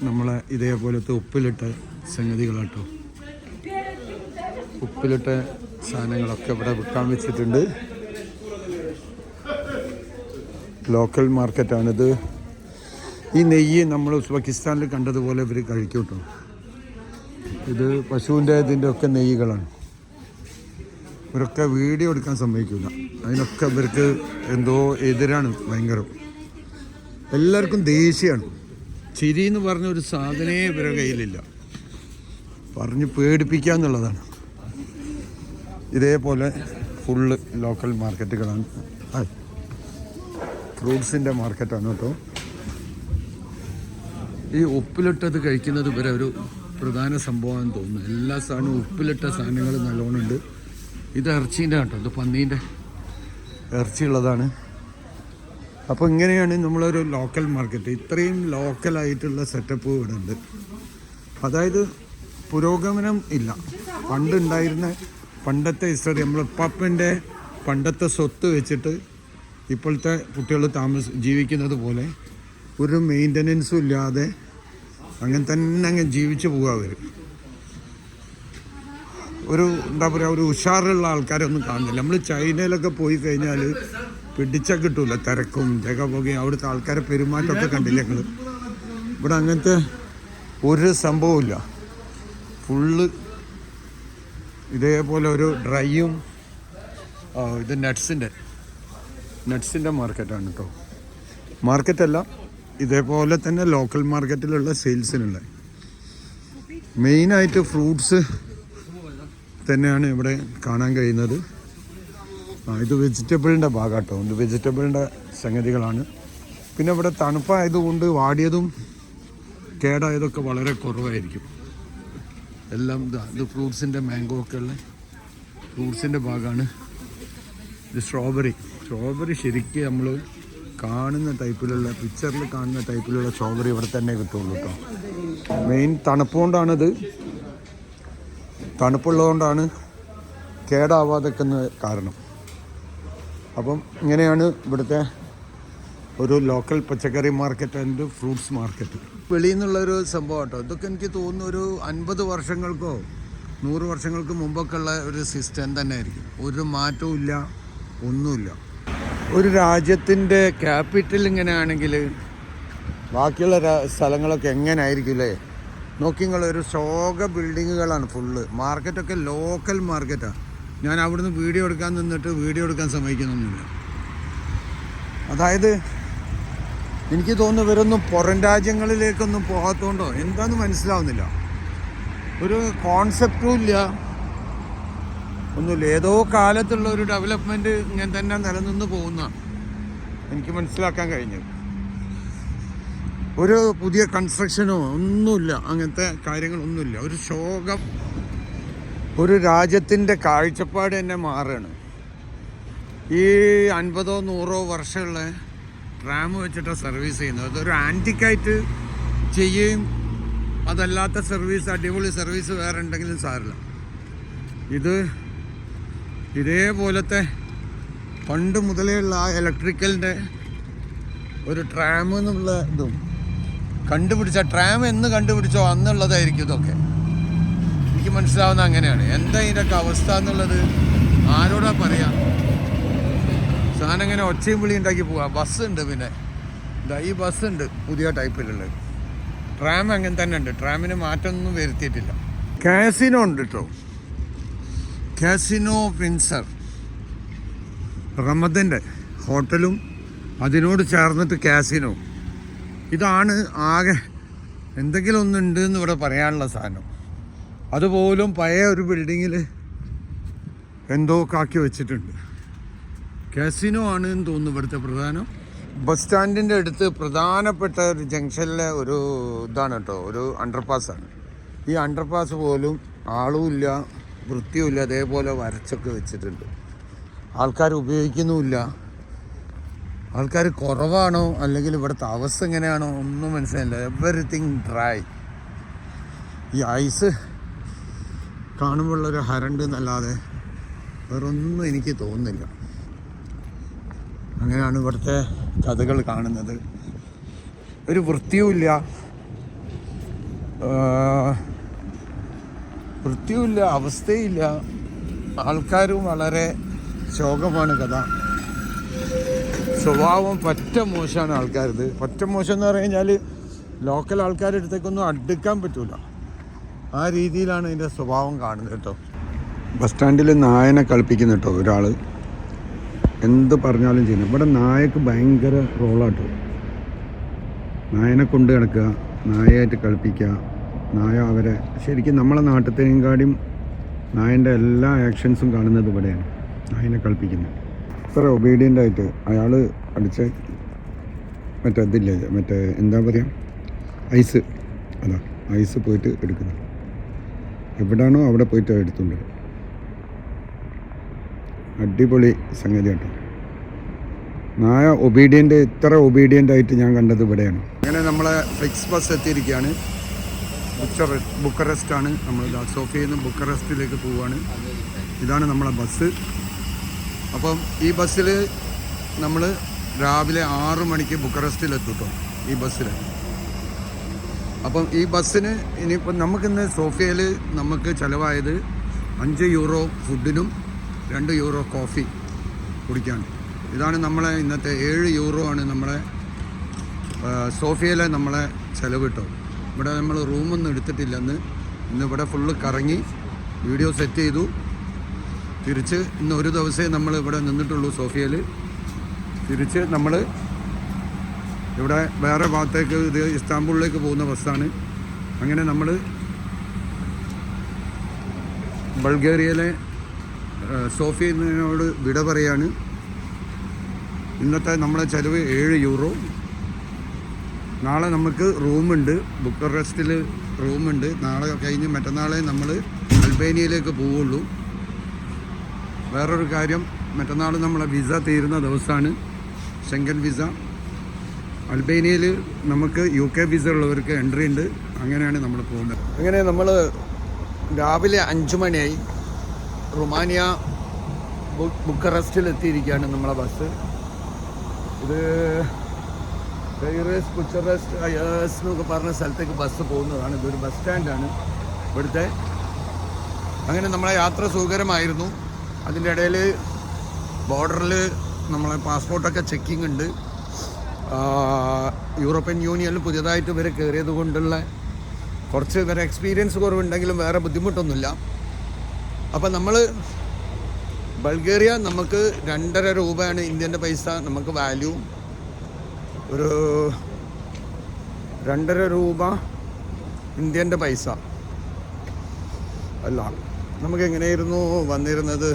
നമ്മളെ ഇതേപോലത്തെ ഉപ്പിലിട്ട സംഗതികളാട്ടോ. ഉപ്പിലിട്ട സാധനങ്ങളൊക്കെ ഇവിടെ വിൽക്കാൻ വെച്ചിട്ടുണ്ട്. ലോക്കൽ മാർക്കറ്റാണിത്. ഈ നെയ്യ് നമ്മൾ ഉസ്ബെക്കിസ്ഥാനിൽ കണ്ടതുപോലെ ഇവർ കഴിക്കും കേട്ടോ. ഇത് പശുവിൻ്റെ ഇതിൻ്റെ ഒക്കെ നെയ്യുകളാണ്. ഇവരൊക്കെ വീഡിയോ എടുക്കാൻ സമ്മതിക്കില്ല, അതിനൊക്കെ ഇവർക്ക് എന്തോ എതിരാണ് ഭയങ്കരം. എല്ലാവർക്കും ദേഷ്യമാണ്. ചിരി എന്ന് പറഞ്ഞ ഒരു സാധനമേ ഇവരുടെ കയ്യിലില്ല, പറഞ്ഞ് പേടിപ്പിക്കുക എന്നുള്ളതാണ്. ഇതേപോലെ ഫുള്ള് ലോക്കൽ മാർക്കറ്റുകളാണ്. ഫ്രൂട്ട്സിൻ്റെ മാർക്കറ്റാണ് കേട്ടോ. ഈ ഉപ്പിലിട്ടത് കഴിക്കുന്നത് ഇവരെ ഒരു പ്രധാന സംഭവമാണെന്ന് തോന്നുന്നു. എല്ലാ സാധനവും ഉപ്പിലിട്ട സാധനങ്ങൾ നല്ലോണം ഉണ്ട്. ഇത് ഇറച്ചീൻ്റെ കേട്ടോ, ഇത് പന്നീൻ്റെ ഇറച്ചിയുള്ളതാണ്. അപ്പോൾ ഇങ്ങനെയാണ് നമ്മളൊരു ലോക്കൽ മാർക്കറ്റ്. ഇത്രയും ലോക്കലായിട്ടുള്ള സെറ്റപ്പ് ഇവിടെ ഉണ്ട്. അതായത് പുരോഗമനം ഇല്ല. പണ്ടുണ്ടായിരുന്ന പണ്ടത്തെ ഹിസ്റ്ററി, നമ്മൾ ഉപ്പാപ്പൻ്റെ പണ്ടത്തെ സ്വത്ത് വെച്ചിട്ട് ഇപ്പോഴത്തെ കുട്ടികൾ ജീവിക്കുന്നത് പോലെ ഒരു മെയിൻ്റനൻസും ഇല്ലാതെ അങ്ങനെ തന്നെ അങ്ങ് ജീവിച്ചു പോകുക. അവർ ഒരു എന്താ പറയുക, ഒരു ഉഷാറുള്ള ആൾക്കാരൊന്നും കാണുന്നില്ല. നമ്മൾ ചൈനയിലൊക്കെ പോയി കഴിഞ്ഞാൽ പിടിച്ചാൽ കിട്ടൂല, തിരക്കും ജഗപുകയും അവിടുത്തെ ആൾക്കാരെ പെരുമാറ്റമൊക്കെ കണ്ടില്ല ഞങ്ങൾ. ഇവിടെ അങ്ങനത്തെ ഒരു സംഭവമില്ല. ഫുള്ള് ഇതേപോലെ ഒരു ഡ്രൈയും ഇത് നട്ട്സിൻ്റെ മാർക്കറ്റാണ് കേട്ടോ. മാർക്കറ്റല്ല, ഇതേപോലെ തന്നെ ലോക്കൽ മാർക്കറ്റിലുള്ള സെയിൽസിനുള്ള മെയിനായിട്ട് ഫ്രൂട്ട്സ് തന്നെയാണ് ഇവിടെ കാണാൻ കഴിയുന്നത്. ഇത് വെജിറ്റബിളിൻ്റെ ഭാഗം കേട്ടോ. ഇത് വെജിറ്റബിളിൻ്റെ സംഗതികളാണ്. പിന്നെ ഇവിടെ തണുപ്പായതുകൊണ്ട് വാടിയതും കേടായതൊക്കെ വളരെ കുറവായിരിക്കും. എല്ലാം ഇത് ഫ്രൂട്ട്സിൻ്റെ മാംഗോ ഒക്കെ ഉള്ള ഫ്രൂട്ട്സിൻ്റെ ഭാഗമാണ്. ഇത് സ്ട്രോബെറി ശരിക്കും നമ്മൾ കാണുന്ന ടൈപ്പിലുള്ള, പിക്ചറിൽ കാണുന്ന ടൈപ്പിലുള്ള സ്ട്രോബെറി ഇവിടെ തന്നെ കിട്ടുള്ളൂ കേട്ടോ. മെയിൻ തണുപ്പുകൊണ്ടാണിത്, തണുപ്പുള്ളതുകൊണ്ടാണ് കേടാവാതെക്കുന്ന കാരണം. അപ്പം ഇങ്ങനെയാണ് ഇവിടുത്തെ ഒരു ലോക്കൽ പച്ചക്കറി മാർക്കറ്റ് ആൻഡ് ഫ്രൂട്ട്സ് മാർക്കറ്റ്. വെളിയിൽ നിന്നുള്ളൊരു സംഭവം കേട്ടോ. ഇതൊക്കെ എനിക്ക് തോന്നുന്നു ഒരു 50 വർഷങ്ങൾക്കോ 100 വർഷങ്ങൾക്ക് മുമ്പൊക്കെ ഉള്ള ഒരു സിസ്റ്റം തന്നെ ആയിരിക്കും. ഒരു മാറ്റവും ഇല്ല, ഒന്നുമില്ല. ഒരു രാജ്യത്തിൻ്റെ ക്യാപിറ്റൽ ഇങ്ങനെയാണെങ്കിൽ ബാക്കിയുള്ള സ്ഥലങ്ങളൊക്കെ എങ്ങനെ ആയിരിക്കും അല്ലേ? നോക്കിങ്ങളൊരു ശോക ബിൽഡിങ്ങുകളാണ് ഫുള്ള്. മാർക്കറ്റൊക്കെ ലോക്കൽ മാർക്കറ്റാണ്. ഞാൻ അവിടുന്ന് വീഡിയോ എടുക്കാൻ നിന്നിട്ട് വീഡിയോ എടുക്കാൻ സമ്മതിക്കുന്നൊന്നുമില്ല. അതായത് എനിക്ക് തോന്നുന്നു ഇവരൊന്നും പുറം രാജ്യങ്ങളിലേക്കൊന്നും പോകാത്തതുകൊണ്ടോ എന്താണെന്ന് മനസ്സിലാവുന്നില്ല. ഒരു കോൺസെപ്റ്റും ഇല്ല, ഒന്നുമില്ല. ഏതോ കാലത്തുള്ള ഒരു ഡെവലപ്മെൻറ്റ് ഇങ്ങനെ തന്നെ നിലനിന്ന് പോകുന്നതാണ് എനിക്ക് മനസ്സിലാക്കാൻ കഴിഞ്ഞത്. ഒരു പുതിയ കൺസ്ട്രക്ഷനോ ഒന്നുമില്ല, അങ്ങനത്തെ കാര്യങ്ങളൊന്നുമില്ല. ഒരു ശോകം. ഒരു രാജ്യത്തിൻ്റെ കാഴ്ചപ്പാട് തന്നെ മാറുകയാണ്. ഈ 50-100 വർഷമുള്ള ട്രാം വെച്ചിട്ടാണ് സർവീസ് ചെയ്യുന്നത്. അതൊരു ആൻറ്റിക്കായിട്ട് ചെയ്യുകയും അതല്ലാത്ത സർവീസ്, അടിപൊളി സർവീസ് വേറെ ഉണ്ടെങ്കിലും സാരില്ല. ഇത് ഇതേപോലത്തെ പണ്ട് മുതലേ ഉള്ള ആ ഇലക്ട്രിക്കലിൻ്റെ ഒരു ട്രാം എന്നുള്ള ഇതും കണ്ടുപിടിച്ച ട്രാം എന്ന് കണ്ടുപിടിച്ചോ അന്നുള്ളതായിരിക്കും ഇതൊക്കെ. എനിക്ക് മനസ്സിലാവുന്ന അങ്ങനെയാണ്. എന്താ ഇതിൻ്റെയൊക്കെ അവസ്ഥ എന്നുള്ളത് ആരോടാ പറയാം? ഞാനങ്ങനെ ഒച്ചയും വിളി ഉണ്ടാക്കി പോവാം. ബസ്സുണ്ട്, പിന്നെ ഇതാ ഈ ബസ്സുണ്ട് പുതിയ ടൈപ്പിലുള്ളത്. ട്രാം അങ്ങനെ തന്നെ ഉണ്ട്, ട്രാമിന് മാറ്റമൊന്നും വരുത്തിയിട്ടില്ല. കാസിനോ ഉണ്ട് കേട്ടോ, കാസിനോ വിൻസർ, റമദിൻ്റെ ഹോട്ടലും അതിനോട് ചേർന്നിട്ട് കാസിനോ. ഇതാണ് ആകെ എന്തെങ്കിലും ഒന്നുണ്ട് എന്ന് ഇവിടെ പറയാനുള്ള സാധനം. അതുപോലും പഴയ ഒരു ബിൽഡിങ്ങിൽ എന്തോ കാക്കി വെച്ചിട്ടുണ്ട്. കാസിനോ ആണ് എന്ന് തോന്നുന്നു ഇവിടുത്തെ പ്രധാനം. ബസ് സ്റ്റാൻഡിൻ്റെ അടുത്ത് പ്രധാനപ്പെട്ട ഒരു ജംഗ്ഷനിലെ ഒരു ഇതാണ് കേട്ടോ, ഒരു അണ്ടർപാസ്സാണ്. ഈ അണ്ടർപാസ് പോലും ആളുമില്ല, വൃത്തിയുമില്ല, അതേപോലെ വരച്ചൊക്കെ വെച്ചിട്ടുണ്ട്. ആൾക്കാർ ഉപയോഗിക്കുന്നുമില്ല. ആൾക്കാർ കുറവാണോ അല്ലെങ്കിൽ ഇവിടുത്തെ അവസ്ഥ എങ്ങനെയാണോ ഒന്നും മനസ്സിലായില്ല. Everything dry. ഈ ഐസ് കാണുമ്പോഴുള്ളൊരു ഹരണ്ട് എന്നല്ലാതെ വേറൊന്നും എനിക്ക് തോന്നുന്നില്ല. അങ്ങനെയാണ് ഇവിടുത്തെ കഥകൾ കാണുന്നത്. ഒരു വൃത്തിയുമില്ല, അവസ്ഥയില്ല. ആൾക്കാരും വളരെ ശോകമാണ് കഥ. സ്വഭാവം പറ്റ മോശമാണ് ആൾക്കാരത്. പറ്റ മോശം എന്ന് പറഞ്ഞു കഴിഞ്ഞാൽ ലോക്കൽ ആൾക്കാരുടെ അടുത്തേക്കൊന്നും അടുക്കാൻ പറ്റൂല. ആ രീതിയിലാണ് ഇതിൻ്റെ സ്വഭാവം കാണുന്നത് കേട്ടോ. ബസ് സ്റ്റാൻഡിൽ നായനെ കളിപ്പിക്കുന്നു കേട്ടോ ഒരാൾ. എന്ത് പറഞ്ഞാലും ചെയ്യുന്നു. ഇവിടെ നായക്ക് ഭയങ്കര റോളാട്ടോ. നായനെ കൊണ്ട് കിടക്കുക, നായയായിട്ട് കളിപ്പിക്കുക. നായ അവരെ ശരിക്കും നമ്മളെ നാട്ടിലത്തേക്കാളും നായൻ്റെ എല്ലാ ആക്ഷൻസും കാണുന്നത് ഇവിടെയാണ്. നായനെ കളിപ്പിക്കുന്നത് ഇത്ര ഒബീഡിയൻ്റ് ആയിട്ട്. അയാൾ അടിച്ച മറ്റേ ഇതില്ലേ, മറ്റേ എന്താ പറയുക, ഐസ്, അതാ ഐസ് പോയിട്ട് എടുക്കുന്നു. എവിടാണോ അവിടെ പോയിട്ട് എടുത്തുകൊണ്ട്. അടിപൊളി സംഗതി കേട്ടോ. നായ ഒബീഡിയൻ്റ്, ഇത്ര ഒബീഡിയൻ്റ് ആയിട്ട് ഞാൻ കണ്ടത് ഇവിടെയാണ്. അങ്ങനെ നമ്മളെ ഫ്ലിക്സ് ബസ് എത്തിയിരിക്കുകയാണ്. ബുക്കറസ്റ്റാണ്. നമ്മൾ സോഫിയയിൽ നിന്ന് ബുക്കറസ്റ്റിലേക്ക് പോവുകയാണ്. ഇതാണ് നമ്മളെ ബസ്. അപ്പം ഈ ബസ്സിൽ നമ്മൾ രാവിലെ 6 മണിക്ക് ബുക്കറസ്റ്റിലെത്തും കേട്ടോ, ഈ ബസ്സിൽ. അപ്പം ഈ ബസ്സിന് ഇനിയിപ്പം നമുക്കിന്ന് സോഫിയയിൽ നമുക്ക് ചിലവായത് €5 ഫുഡിനും €2 കോഫി കുടിക്കാൻ. ഇതാണ് നമ്മളെ ഇന്നത്തെ €7 ആണ് നമ്മളെ സോഫിയയിലെ നമ്മളെ ചിലവ് കേട്ടോ. ഇവിടെ നമ്മൾ റൂമൊന്നും എടുത്തിട്ടില്ല. ഇന്ന് ഇവിടെ ഫുള്ള് കറങ്ങി വീഡിയോ സെറ്റ് ചെയ്തു. തിരിച്ച് ഇന്ന് ഒരു ദിവസമേ നമ്മൾ ഇവിടെ നിന്നിട്ടുള്ളൂ സോഫിയയിൽ. തിരിച്ച് നമ്മൾ ഇവിടെ വേറെ ഭാഗത്തേക്ക്, ഇത് ഇസ്താംബുളിലേക്ക് പോകുന്ന ബസ്സാണ്. അങ്ങനെ നമ്മൾ ബൾഗേറിയയിലെ സോഫിയനോട് വിട പറയാണ്. ഇന്നത്തെ നമ്മളെ ചിലവ് €7. നാളെ നമുക്ക് റൂമുണ്ട്, ബുക്കറസ്റ്റിൽ റൂമുണ്ട്. നാളെ കഴിഞ്ഞ് മറ്റന്നാളെ നമ്മൾ അൽബേനിയയിലേക്ക് പോവുള്ളൂ. വേറൊരു കാര്യം, മറ്റന്നാൾ നമ്മളെ വിസ തീരുന്ന ദിവസമാണ്, ഷെങ്കൻ വിസ. അൽബേനിയയിൽ നമുക്ക് UK വിസ ഉള്ളവർക്ക് എൻട്രി ഉണ്ട്. അങ്ങനെയാണ് നമ്മൾ പോകുന്നത്. അങ്ങനെ നമ്മൾ രാവിലെ 5 മണിയായി റുമാനിയ ബുക്കറസ്റ്റിൽ എത്തിയിരിക്കുകയാണ് നമ്മളെ ബസ്. ഇത് ബുക്കറസ്റ്റ് അയേഴ്സ് എന്നൊക്കെ പറഞ്ഞ സ്ഥലത്തേക്ക് ബസ് പോകുന്നതാണ്. ഇതൊരു ബസ് സ്റ്റാൻഡാണ് ഇവിടുത്തെ. അങ്ങനെ നമ്മളെ യാത്ര സുഖകരമായിരുന്നു. അതിൻ്റെ ഇടയിൽ ബോർഡറിൽ നമ്മളെ പാസ്പോർട്ടൊക്കെ ചെക്കിംഗ് ഉണ്ട്. യൂറോപ്യൻ യൂണിയനിൽ പുതിയതായിട്ട് ഇവർ കയറിയത് കൊണ്ടുള്ള കുറച്ച് ഇവരെ എക്സ്പീരിയൻസ് കുറവുണ്ടെങ്കിലും വേറെ ബുദ്ധിമുട്ടൊന്നുമില്ല. അപ്പം നമ്മൾ ബൾഗേറിയ നമുക്ക് €2.5 ഇന്ത്യൻ്റെ പൈസ നമുക്ക് വാല്യൂ. ഒരു €2.5 ഇന്ത്യൻ്റെ പൈസ അല്ല, നമുക്ക് എങ്ങനെയായിരുന്നു വന്നിരുന്നത്,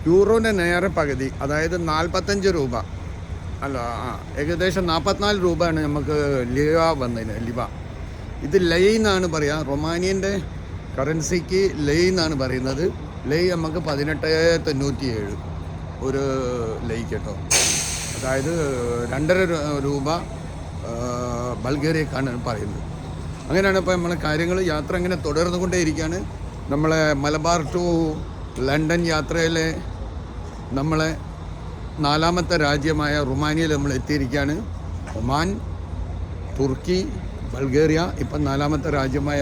യൂറോൻ്റെ നേരെ പകുതി, അതായത് €45 അല്ല, ഏകദേശം €44 നമുക്ക് ലിവ വന്നതിന്. ലിവ ഇത് ലൈ എന്നാണ് പറയുക. റൊമാനിയൻ്റെ കറൻസിക്ക് ലൈ എന്നാണ് പറയുന്നത്. ലൈ നമുക്ക് 18.97 ഒരു ലൈ കേട്ടോ. അതായത് €2.5 ബൾഗേറിയക്കാണ് പറയുന്നത്. അങ്ങനെയാണ് ഇപ്പോൾ നമ്മളെ കാര്യങ്ങൾ. യാത്ര അങ്ങനെ തുടർന്നുകൊണ്ടേയിരിക്കുകയാണ്. നമ്മളെ മലബാർ ടു ലണ്ടൻ യാത്രയിലെ നമ്മളെ 4ാമത്തെ രാജ്യമായ റുമാനിയയിൽ നമ്മൾ എത്തിയിരിക്കുകയാണ്. ഒമാൻ, തുർക്കി, ബൾഗേറിയ, ഇപ്പം 4ാമത്തെ രാജ്യമായ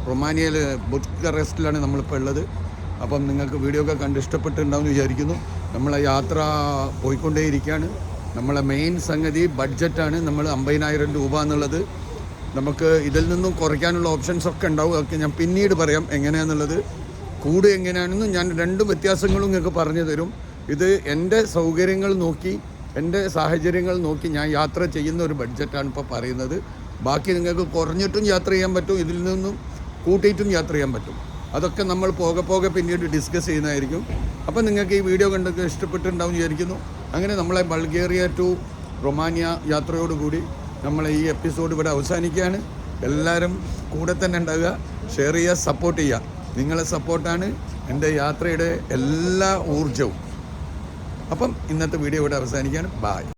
റൊമാനിയയിൽ ബുക്കറസ്റ്റിലാണ് നമ്മളിപ്പോൾ ഉള്ളത്. അപ്പം നിങ്ങൾക്ക് വീഡിയോ ഒക്കെ കണ്ട് ഇഷ്ടപ്പെട്ടിട്ടുണ്ടാവുമെന്ന് വിചാരിക്കുന്നു. നമ്മളെ യാത്ര പോയിക്കൊണ്ടേയിരിക്കുകയാണ്. നമ്മളെ മെയിൻ സംഗതി ബഡ്ജറ്റാണ്. നമ്മൾ 50,000 രൂപ എന്നുള്ളത് നമുക്ക് ഇതിൽ നിന്നും കുറയ്ക്കാനുള്ള ഓപ്ഷൻസ് ഒക്കെ ഉണ്ടാവും. അതൊക്കെ ഞാൻ പിന്നീട് പറയാം എങ്ങനെയാണെന്നുള്ളത്. കൂടെ എങ്ങനെയാണെന്നും ഞാൻ രണ്ട് വ്യത്യാസങ്ങളും നിങ്ങൾക്ക് പറഞ്ഞു തരും. ഇത് എൻ്റെ സൗകര്യങ്ങൾ നോക്കി, എൻ്റെ സാഹചര്യങ്ങൾ നോക്കി ഞാൻ യാത്ര ചെയ്യുന്ന ഒരു ബഡ്ജറ്റാണ് ഇപ്പോൾ പറയുന്നത്. ബാക്കി നിങ്ങൾക്ക് കുറഞ്ഞിട്ടും യാത്ര ചെയ്യാൻ പറ്റും, ഇതിൽ നിന്നും കൂട്ടിയിട്ടും യാത്ര ചെയ്യാൻ പറ്റും. അതൊക്കെ നമ്മൾ പോകെ പിന്നീട് ഡിസ്കസ് ചെയ്യുന്നതായിരിക്കും. അപ്പം നിങ്ങൾക്ക് ഈ വീഡിയോ കണ്ടൊക്കെ ഇഷ്ടപ്പെട്ടിട്ടുണ്ടാവും വിചാരിക്കുന്നു. അങ്ങനെ നമ്മളെ ബൾഗേറിയ ടു റൊമാനിയ യാത്രയോടുകൂടി നമ്മളെ ഈ എപ്പിസോഡ് ഇവിടെ അവസാനിക്കുകയാണ്. എല്ലാവരും കൂടെ തന്നെ ഉണ്ടാവുക, ഷെയർ ചെയ്യുക, സപ്പോർട്ട് ചെയ്യുക. നിങ്ങളെ സപ്പോർട്ടാണ് എൻ്റെ യാത്രയുടെ എല്ലാ ഊർജവും. അപ്പം ഇന്നത്തെ വീഡിയോ ഇവിടെ അവസാനിക്കുകയാണ്. ബായ്.